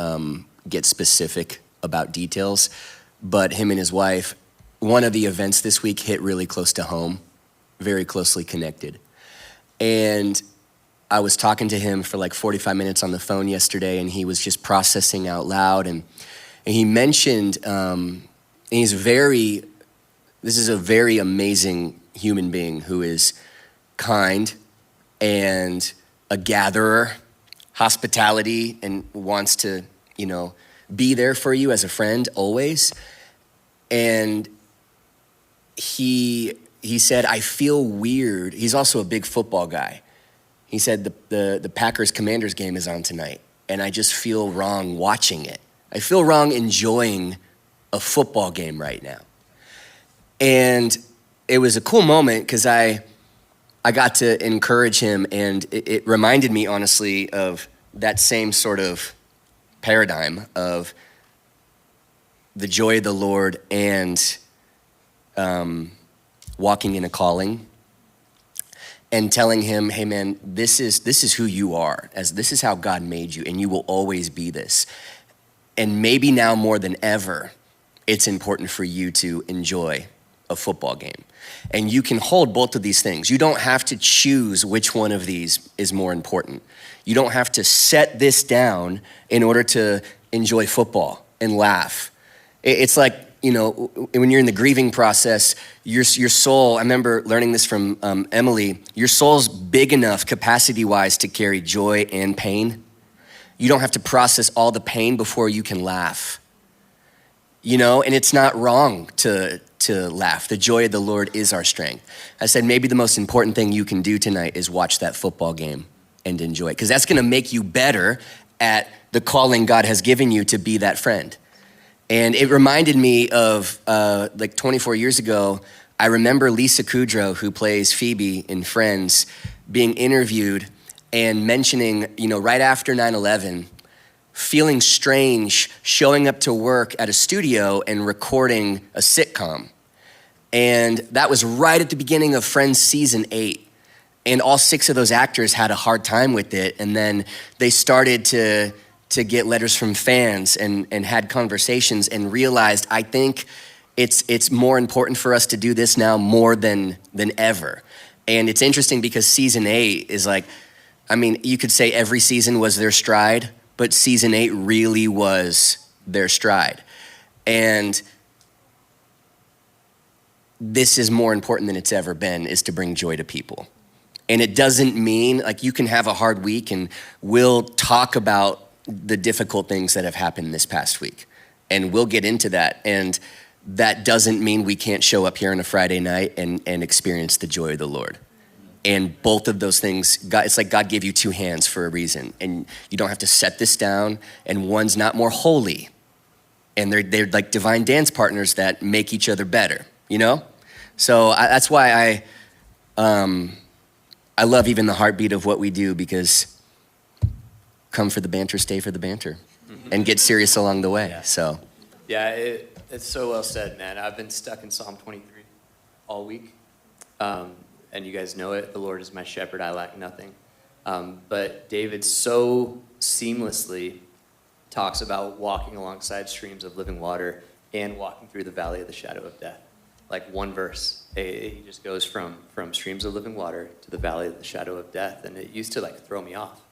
get specific about details, but him and his wife, one of the events this week hit really close to home, very closely connected. And I was talking to him for like 45 minutes on the phone yesterday, and he was just processing out loud, and he mentioned, and this is a very amazing human being who is kind and a gatherer, hospitality, and wants to, be there for you as a friend always. And he said, I feel weird. He's also a big football guy. He said the Packers-Commanders game is on tonight, and I just feel wrong watching it. I feel wrong enjoying a football game right now. And it was a cool moment because I got to encourage him, and it reminded me, honestly, of that same sort of paradigm of the joy of the Lord and walking in a calling and telling him, hey man, this is who you are, as this is how God made you, and you will always be this. And maybe now more than ever, it's important for you to enjoy a football game. And you can hold both of these things. You don't have to choose which one of these is more important. You don't have to set this down in order to enjoy football and laugh. It's like when you're in the grieving process, your soul, I remember learning this from Emily, your soul's big enough capacity-wise to carry joy and pain. You don't have to process all the pain before you can laugh. And it's not wrong to laugh. The joy of the Lord is our strength. I said maybe the most important thing you can do tonight is watch that football game and enjoy it, because that's gonna make you better at the calling God has given you to be that friend. And it reminded me of 24 years ago, I remember Lisa Kudrow, who plays Phoebe in Friends, being interviewed and mentioning, right after 9/11, feeling strange showing up to work at a studio and recording a sitcom. And that was right at the beginning of Friends season 8. And all 6 of those actors had a hard time with it. And then they started to get letters from fans and had conversations and realized, I think it's more important for us to do this now more than ever. And it's interesting because season 8 is you could say every season was their stride, but season 8 really was their stride. And this is more important than it's ever been, is to bring joy to people. And it doesn't mean, you can have a hard week, and we'll talk about the difficult things that have happened this past week. And we'll get into that. And that doesn't mean we can't show up here on a Friday night and experience the joy of the Lord. And both of those things, it's like God gave you 2 hands for a reason. And you don't have to set this down, and one's not more holy. And they're like divine dance partners that make each other better, So that's why I love even the heartbeat of what we do, because come for the banter, stay for the banter, and get serious along the way. So. Yeah, it's so well said, man. I've been stuck in Psalm 23 all week. And you guys know it, the Lord is my shepherd, I lack nothing. But David so seamlessly talks about walking alongside streams of living water and walking through the valley of the shadow of death. Like one verse, he just goes from streams of living water to the valley of the shadow of death. And it used to throw me off.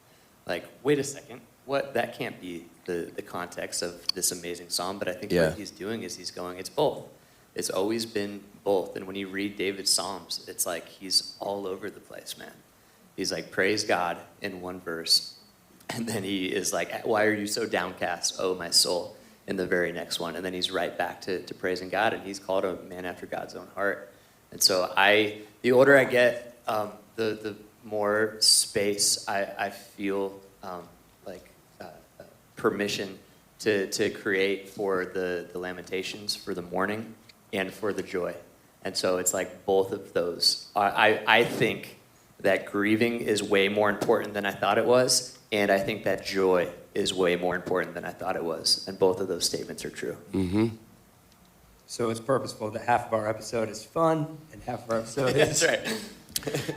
Wait a second, what? That can't be the context of this amazing psalm. But I think what he's doing is he's going, it's both. It's always been both. And when you read David's Psalms, it's like he's all over the place, man. He's praise God in one verse. And then he is why are you so downcast, oh my soul, in the very next one. And then he's right back to praising God. And he's called a man after God's own heart. And so the older I get, the more space I feel permission to create for the lamentations, for the mourning, and for the joy. And so it's both of those. I think that grieving is way more important than I thought it was, and I think that joy is way more important than I thought it was. And both of those statements are true. Mm-hmm. So it's purposeful that half of our episode is fun and half of our episode is... That's right.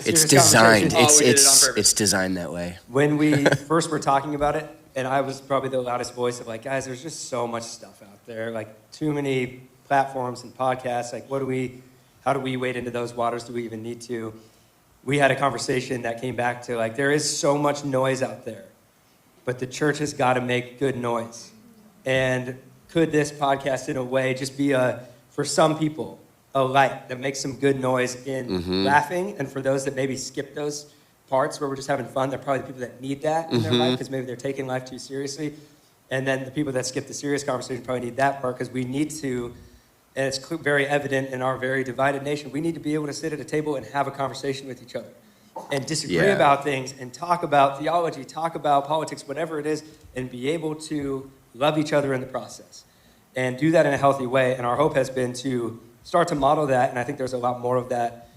It's designed. It's designed that way. When we first were talking about it, and I was probably the loudest voice of guys, there's just so much stuff out there, too many platforms and podcasts. How do we wade into those waters? Do we even need to? We had a conversation that came back to there is so much noise out there, but the church has got to make good noise. And could this podcast in a way just be for some people, a light that makes some good noise in laughing? And for those that maybe skip those parts where we're just having fun, they're probably the people that need that in their life, because maybe they're taking life too seriously. And then the people that skip the serious conversation probably need that part, because we need to, and it's very evident in our very divided nation, we need to be able to sit at a table and have a conversation with each other and disagree about things and talk about theology, talk about politics, whatever it is, and be able to love each other in the process and do that in a healthy way. And our hope has been to start to model that, and I think there's a lot more of that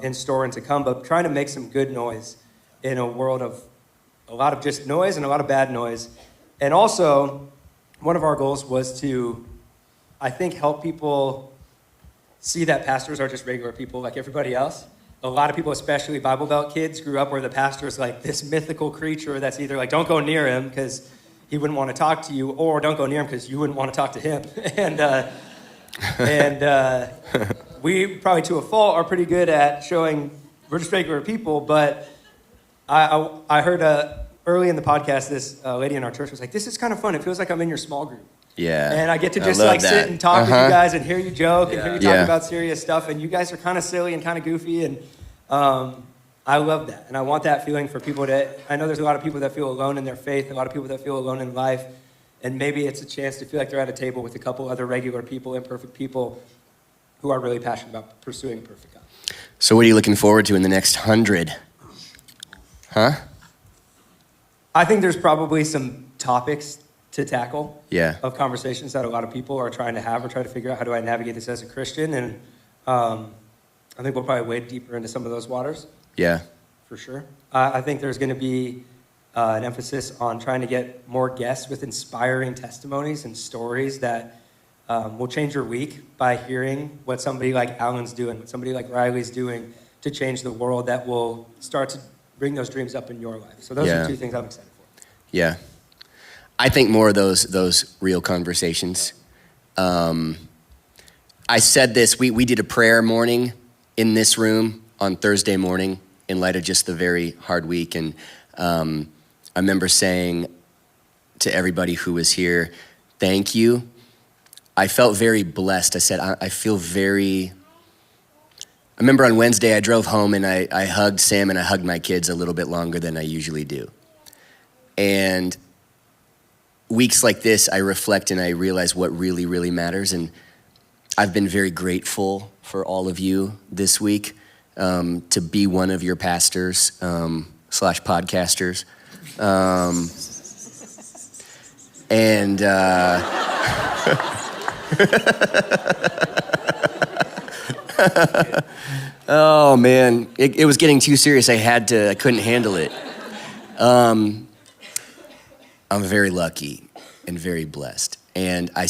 in store and to come, but trying to make some good noise in a world of a lot of just noise and a lot of bad noise. And also, one of our goals was to, I think, help people see that pastors are just regular people like everybody else. A lot of people, especially Bible Belt kids, grew up where the pastor is this mythical creature that's either don't go near him because he wouldn't want to talk to you, or don't go near him because you wouldn't want to talk to him. And we probably to a fault are pretty good at showing we're just regular people, but I heard early in the podcast, this lady in our church was this is kind of fun. It feels like I'm in your small group. Yeah. And I get to just love like that. sit and talk with you guys and hear you joke and hear you talk Yeah. about serious stuff. And you guys are kind of silly and kind of goofy. And I love that. And I want that feeling for people I know there's a lot of people that feel alone in their faith, a lot of people that feel alone in life. And maybe it's a chance to feel like they're at a table with a couple other regular people, imperfect people who are really passionate about pursuing a perfect God. So what are you looking forward to in the next 100? Huh? I think there's probably some topics to tackle Yeah. of conversations that a lot of people are trying to have or try to figure out how do I navigate this as a Christian. And I think we'll probably wade deeper into some of those waters. Yeah. For sure. I think there's going to be an emphasis on trying to get more guests with inspiring testimonies and stories that will change your week by hearing what somebody like Alan's doing, what somebody like Riley's doing to change the world that will start to bring those dreams up in your life. So those are two things I'm excited for. Yeah. I think more of those real conversations. I said this, we did a prayer morning in this room on Thursday morning in light of just the very hard week. And I remember saying to everybody who was here, thank you. I felt very blessed. I said, I feel very... I remember on Wednesday I drove home and I hugged Sam and I hugged my kids a little bit longer than I usually do. And weeks like this, I reflect and I realize what really, really matters. And I've been very grateful for all of you this week to be one of your pastors / podcasters. Oh man, it was getting too serious. I couldn't handle it. I'm very lucky and very blessed. And I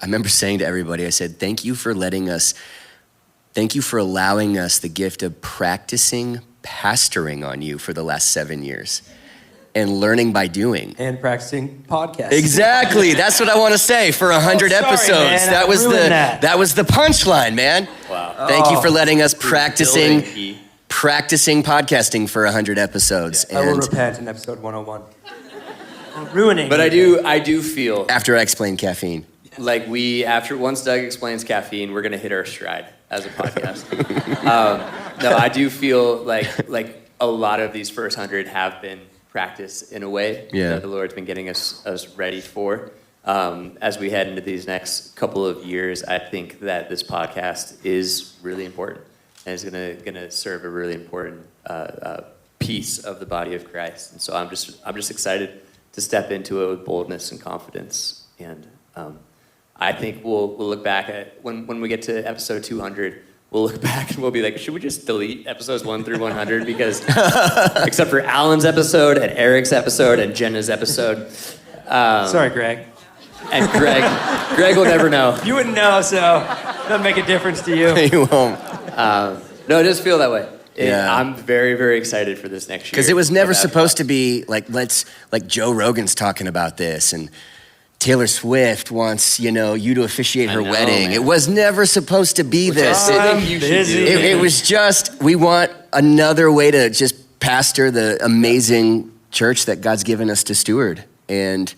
remember saying to everybody, I said, thank you for allowing us the gift of practicing pastoring on you for the last 7 years and learning by doing. And practicing podcasting. Exactly, that's what I want to say for 100 episodes. Man, that was the punchline, man. Wow. Thank you for letting us practicing podcasting for 100 episodes. I will repent in episode 101. Ruining. But I do feel after I explain caffeine, like once Doug explains caffeine, we're gonna hit our stride as a podcast. No, I do feel like a lot of these first 100 have been practice in a way that the Lord's been getting us ready for. As we head into these next couple of years, I think that this podcast is really important and is gonna serve a really important piece of the body of Christ. And so I'm just excited to step into it with boldness and confidence. And I think we'll look back at when we get to episode 200. We'll look back and we'll be like, should we just delete episodes 1 through 100? Because except for Alan's episode and Eric's episode and Jenna's episode. Sorry, Greg. And Greg will never know. You wouldn't know, so it doesn't make a difference to you. You won't. No, I just feel that way. Yeah. I'm very, very excited for this next year. Because it was never supposed to be like Joe Rogan's talking about this and Taylor Swift wants, you to officiate her wedding. Man. It was never supposed to be this. It was just, we want another way to just pastor the amazing church that God's given us to steward. And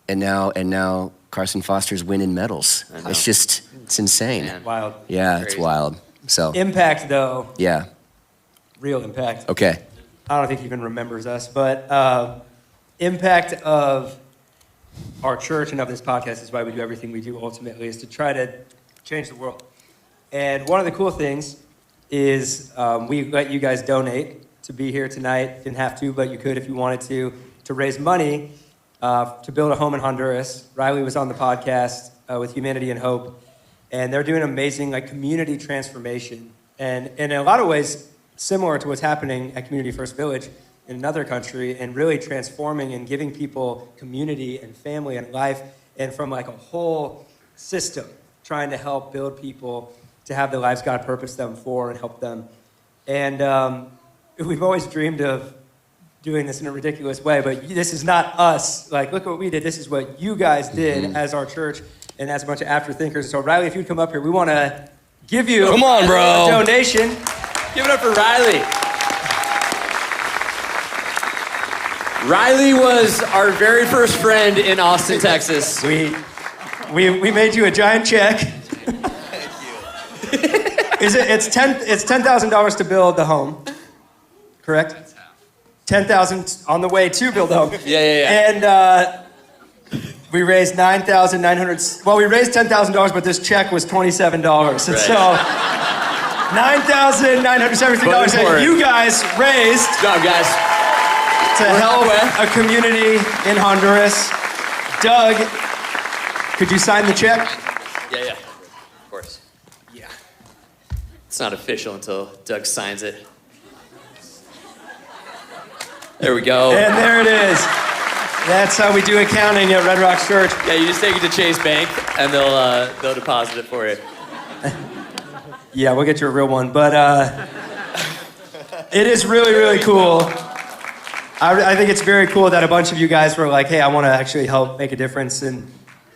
now Carson Foster's winning medals. It's insane. Man. Wild. Yeah, it's wild. So impact though. Yeah. Real impact. Okay. I don't think he even remembers us, but impact of our church and of this podcast is why we do everything we do ultimately, is to try to change the world. And one of the cool things is we let you guys donate to be here tonight. Didn't have to, but you could if you wanted to raise money to build a home in Honduras. Riley was on the podcast with Humanity and Hope, and they're doing amazing community transformation. And in a lot of ways, similar to what's happening at Community First Village in another country, and really transforming and giving people community and family and life, and from a whole system, trying to help build people to have the lives God purposed them for and help them. And we've always dreamed of doing this in a ridiculous way, but this is not us. Look what we did. This is what you guys did as our church and as a bunch of afterthinkers. So Riley, if you'd come up here, we want to give you a donation. Give it up for Riley. Riley was our very first friend in Austin, Texas. We made you a giant check. It's $10,000 to build the home, correct? $10,000 on the way to build the home. Yeah. And we raised $9,900. Well, we raised $10,000, but this check was $27. And so $9,973 that you guys raised. Good job, guys. To help a community in Honduras. Doug, could you sign the check? Yeah. Of course. Yeah. It's not official until Doug signs it. There we go. And there it is. That's how we do accounting at Red Rocks Church. Yeah, you just take it to Chase Bank, and they'll deposit it for you. Yeah, we'll get you a real one. But it is really, really cool. I think it's very cool that a bunch of you guys were like, hey, I want to actually help make a difference, and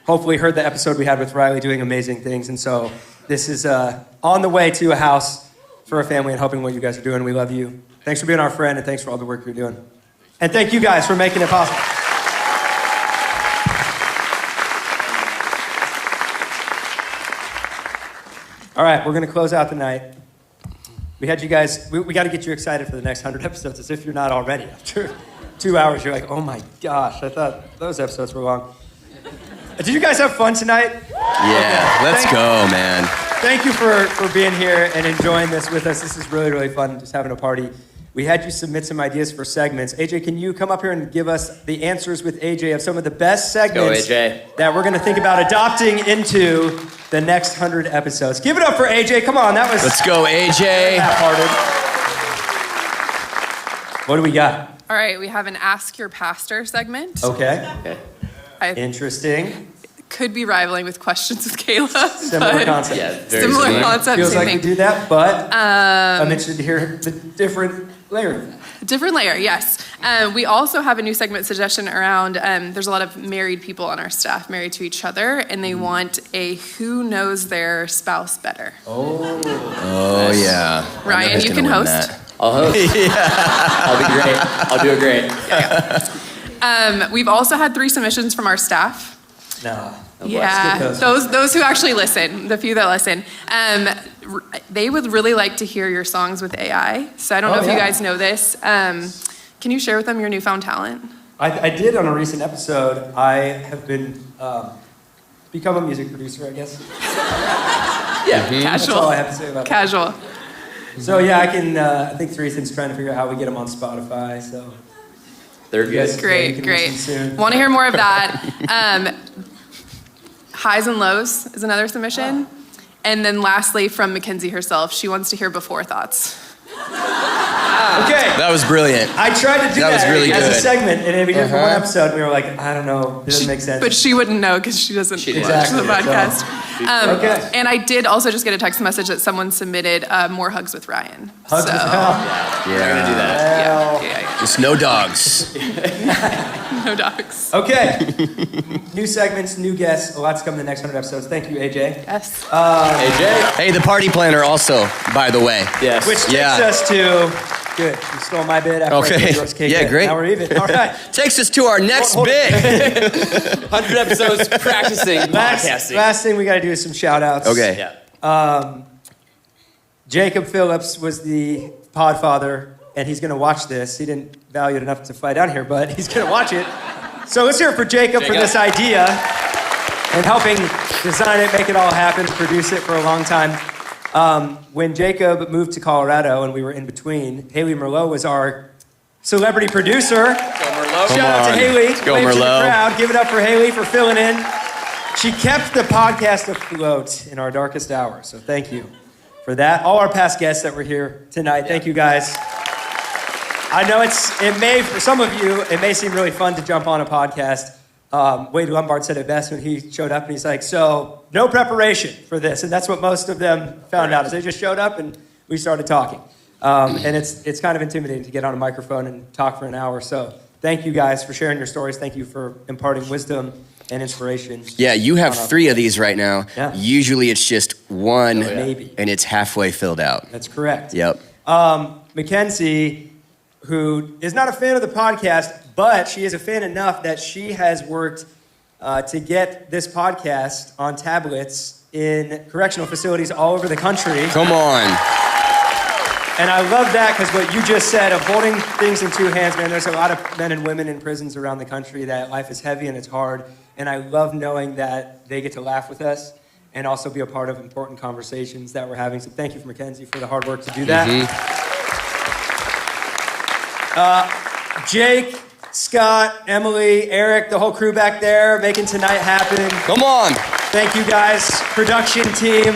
hopefully heard the episode we had with Riley doing amazing things. And so this is on the way to a house for a family and helping what you guys are doing. We love you. Thanks for being our friend, and thanks for all the work you're doing. And thank you guys for making it possible. All right, we're going to close out the night. We had you guys, we got to get you excited for the next 100 episodes, as if you're not already. After 2 hours, you're like, oh my gosh, I thought those episodes were long. Did you guys have fun tonight? Yeah, let's go, man. Thank you for being here and enjoying this with us. This is really, really fun, just having a party. We had you submit some ideas for segments. AJ, can you come up here and give us the answers with AJ of some of the best segments that we're going to think about adopting into the next 100 episodes? Give it up for AJ. Come on, that was... Let's go, AJ. What do we got? All right, we have an Ask Your Pastor segment. Okay. Interesting. Could be rivaling with Questions with Kayla. Similar concept. Yeah, very similar concept. Feels same like thing. we do that, but I'm interested to hear the different layer. Different layer, yes. We also have a new segment suggestion around, there's a lot of married people on our staff, married to each other, and they want a who knows their spouse better. Oh, yeah. Ryan, you can host. I'll host. I'll be great. I'll do it great. We've also had 3 submissions from our staff. No. Yeah, those who actually listen, the few that listen. They would really like to hear your songs with AI. So I don't know if you guys know this. Can you share with them your newfound talent? I did on a recent episode. I have been become a music producer, I guess. Yeah, casual. That's all I have to say about casual. So yeah, I can. I think Theresa's trying to figure out how we get them on Spotify. So they're good. Great. Want to hear more of that? Highs and Lows is another submission. And then lastly, from Mackenzie herself, she wants to hear Before Thoughts. Okay. That was brilliant. I tried to do that was really as good. a segment, and we did it for one episode, and we were like, I don't know, it doesn't make sense. But she wouldn't know because she doesn't watch the podcast. Okay. And I did also just get a text message that someone submitted more Hugs with Ryan. Hugs with Ryan. Yeah. We're going to do that. Yeah. Just no dogs. No dogs. Okay. New segments, new guests. A lot to come in the next 100 episodes. Thank you, AJ. Yes. AJ? Hey, the party planner also, by the way. Yes. Which takes us to... Good. You stole my bid after I did yours, KK. Yeah, great. Now we're even. All right. Takes us to our next bit. 100 episodes practicing podcasting. Last thing we got to do is some shout outs. Okay. Yeah. Jacob Phillips was the podfather, and he's going to watch this. He didn't value it enough to fly down here, but he's going to watch it. So let's hear it for Jacob for this idea and helping design it, make it all happen, produce it for a long time. When Jacob moved to Colorado and we were in between, Haley Merlot was our celebrity producer. Shout out to Haley. Let's go, Wave to the Merlot. crowd. Give it up for Haley for filling in. She kept the podcast afloat in our darkest hour, so thank you for that. All our past guests that were here tonight, thank you guys. I know for some of you, it may seem really fun to jump on a podcast. Wade Lombard said it best when he showed up, and he's like, so no preparation for this. And that's what most of them found out, is they just showed up and we started talking. And it's kind of intimidating to get on a microphone and talk for an hour. So thank you guys for sharing your stories. Thank you for imparting wisdom and inspiration. Yeah, you have 3 of these right now. Yeah. Usually it's just one, Maybe. and it's halfway filled out. That's correct. Yep. Mackenzie, who is not a fan of the podcast, but she is a fan enough that she has worked to get this podcast on tablets in correctional facilities all over the country. Come on. And I love that because what you just said of holding things in two hands, man, there's a lot of men and women in prisons around the country that life is heavy and it's hard. And I love knowing that they get to laugh with us and also be a part of important conversations that we're having. So thank you, Mackenzie, for the hard work to do that. Jake, Scott, Emily, Eric, the whole crew back there making tonight happen. Come on. Thank you guys. Production team.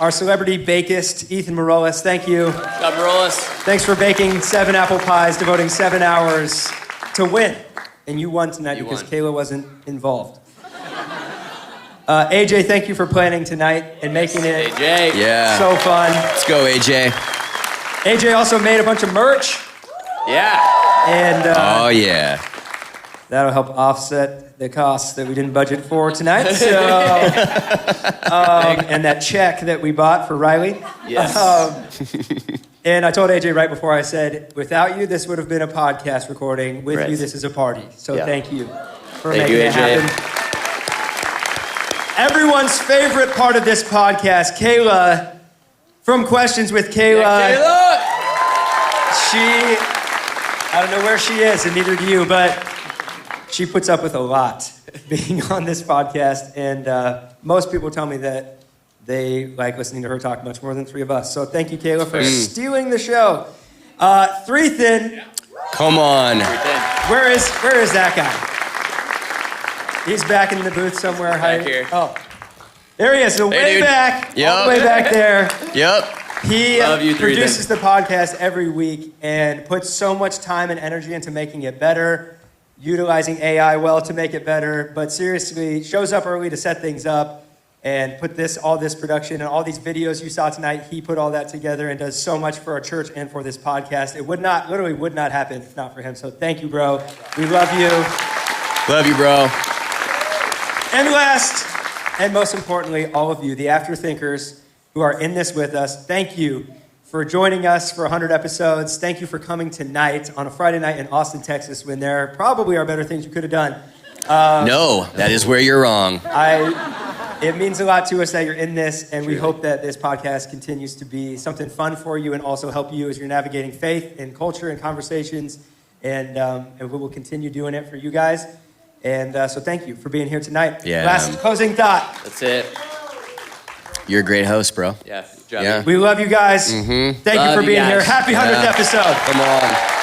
Our celebrity bakist, Ethan Morales. Thank you. Scott Morales. Thanks for baking 7 apple pies, devoting 7 hours to win. And you won tonight because Kayla wasn't involved. AJ, thank you for planning tonight and making it so fun. Let's go, AJ. AJ also made a bunch of merch. Yeah. And oh, yeah. That'll help offset the costs that we didn't budget for tonight. So, and that check that we bought for Riley. Yes. And I told AJ right before I said, without you, this would have been a podcast recording. With Right. you, this is a party. So thank you for Thank making you, it AJ. happen. Everyone's favorite part of this podcast, Kayla from Questions with Kayla. I don't know where she is, and neither do you, but she puts up with a lot being on this podcast. And most people tell me that they like listening to her talk much more than three of us. So thank you, Kayla, for stealing the show. Threethin. Come on. Where is that guy? He's back in the booth somewhere. Back here. Oh, there he is. So Hey, way dude. back, Yep. all the way back there. Yep. He Love you, Threethin. produces the podcast every week and puts so much time and energy into making it better, utilizing AI well to make it better, but seriously shows up early to set things up and put all this production and all these videos you saw tonight. He put all that together and does so much for our church and for this podcast. It literally would not happen if not for him. So thank you, bro. We love you. Love you, bro. And last, and most importantly, all of you, the Afterthinkers who are in this with us, thank you for joining us for 100 episodes. Thank you for coming tonight on a Friday night in Austin, Texas, when there probably are better things you could have done. No, that is where you're wrong. It means a lot to us that you're in this, and we hope that this podcast continues to be something fun for you and also help you as you're navigating faith and culture and conversations, and we will continue doing it for you guys. And so thank you for being here tonight. Yeah. Last closing thought. That's it. You're a great host, bro. Yeah. Good job. Yeah. We love you guys. Thank you Love for you being here. guys. Happy 100th episode. Come on.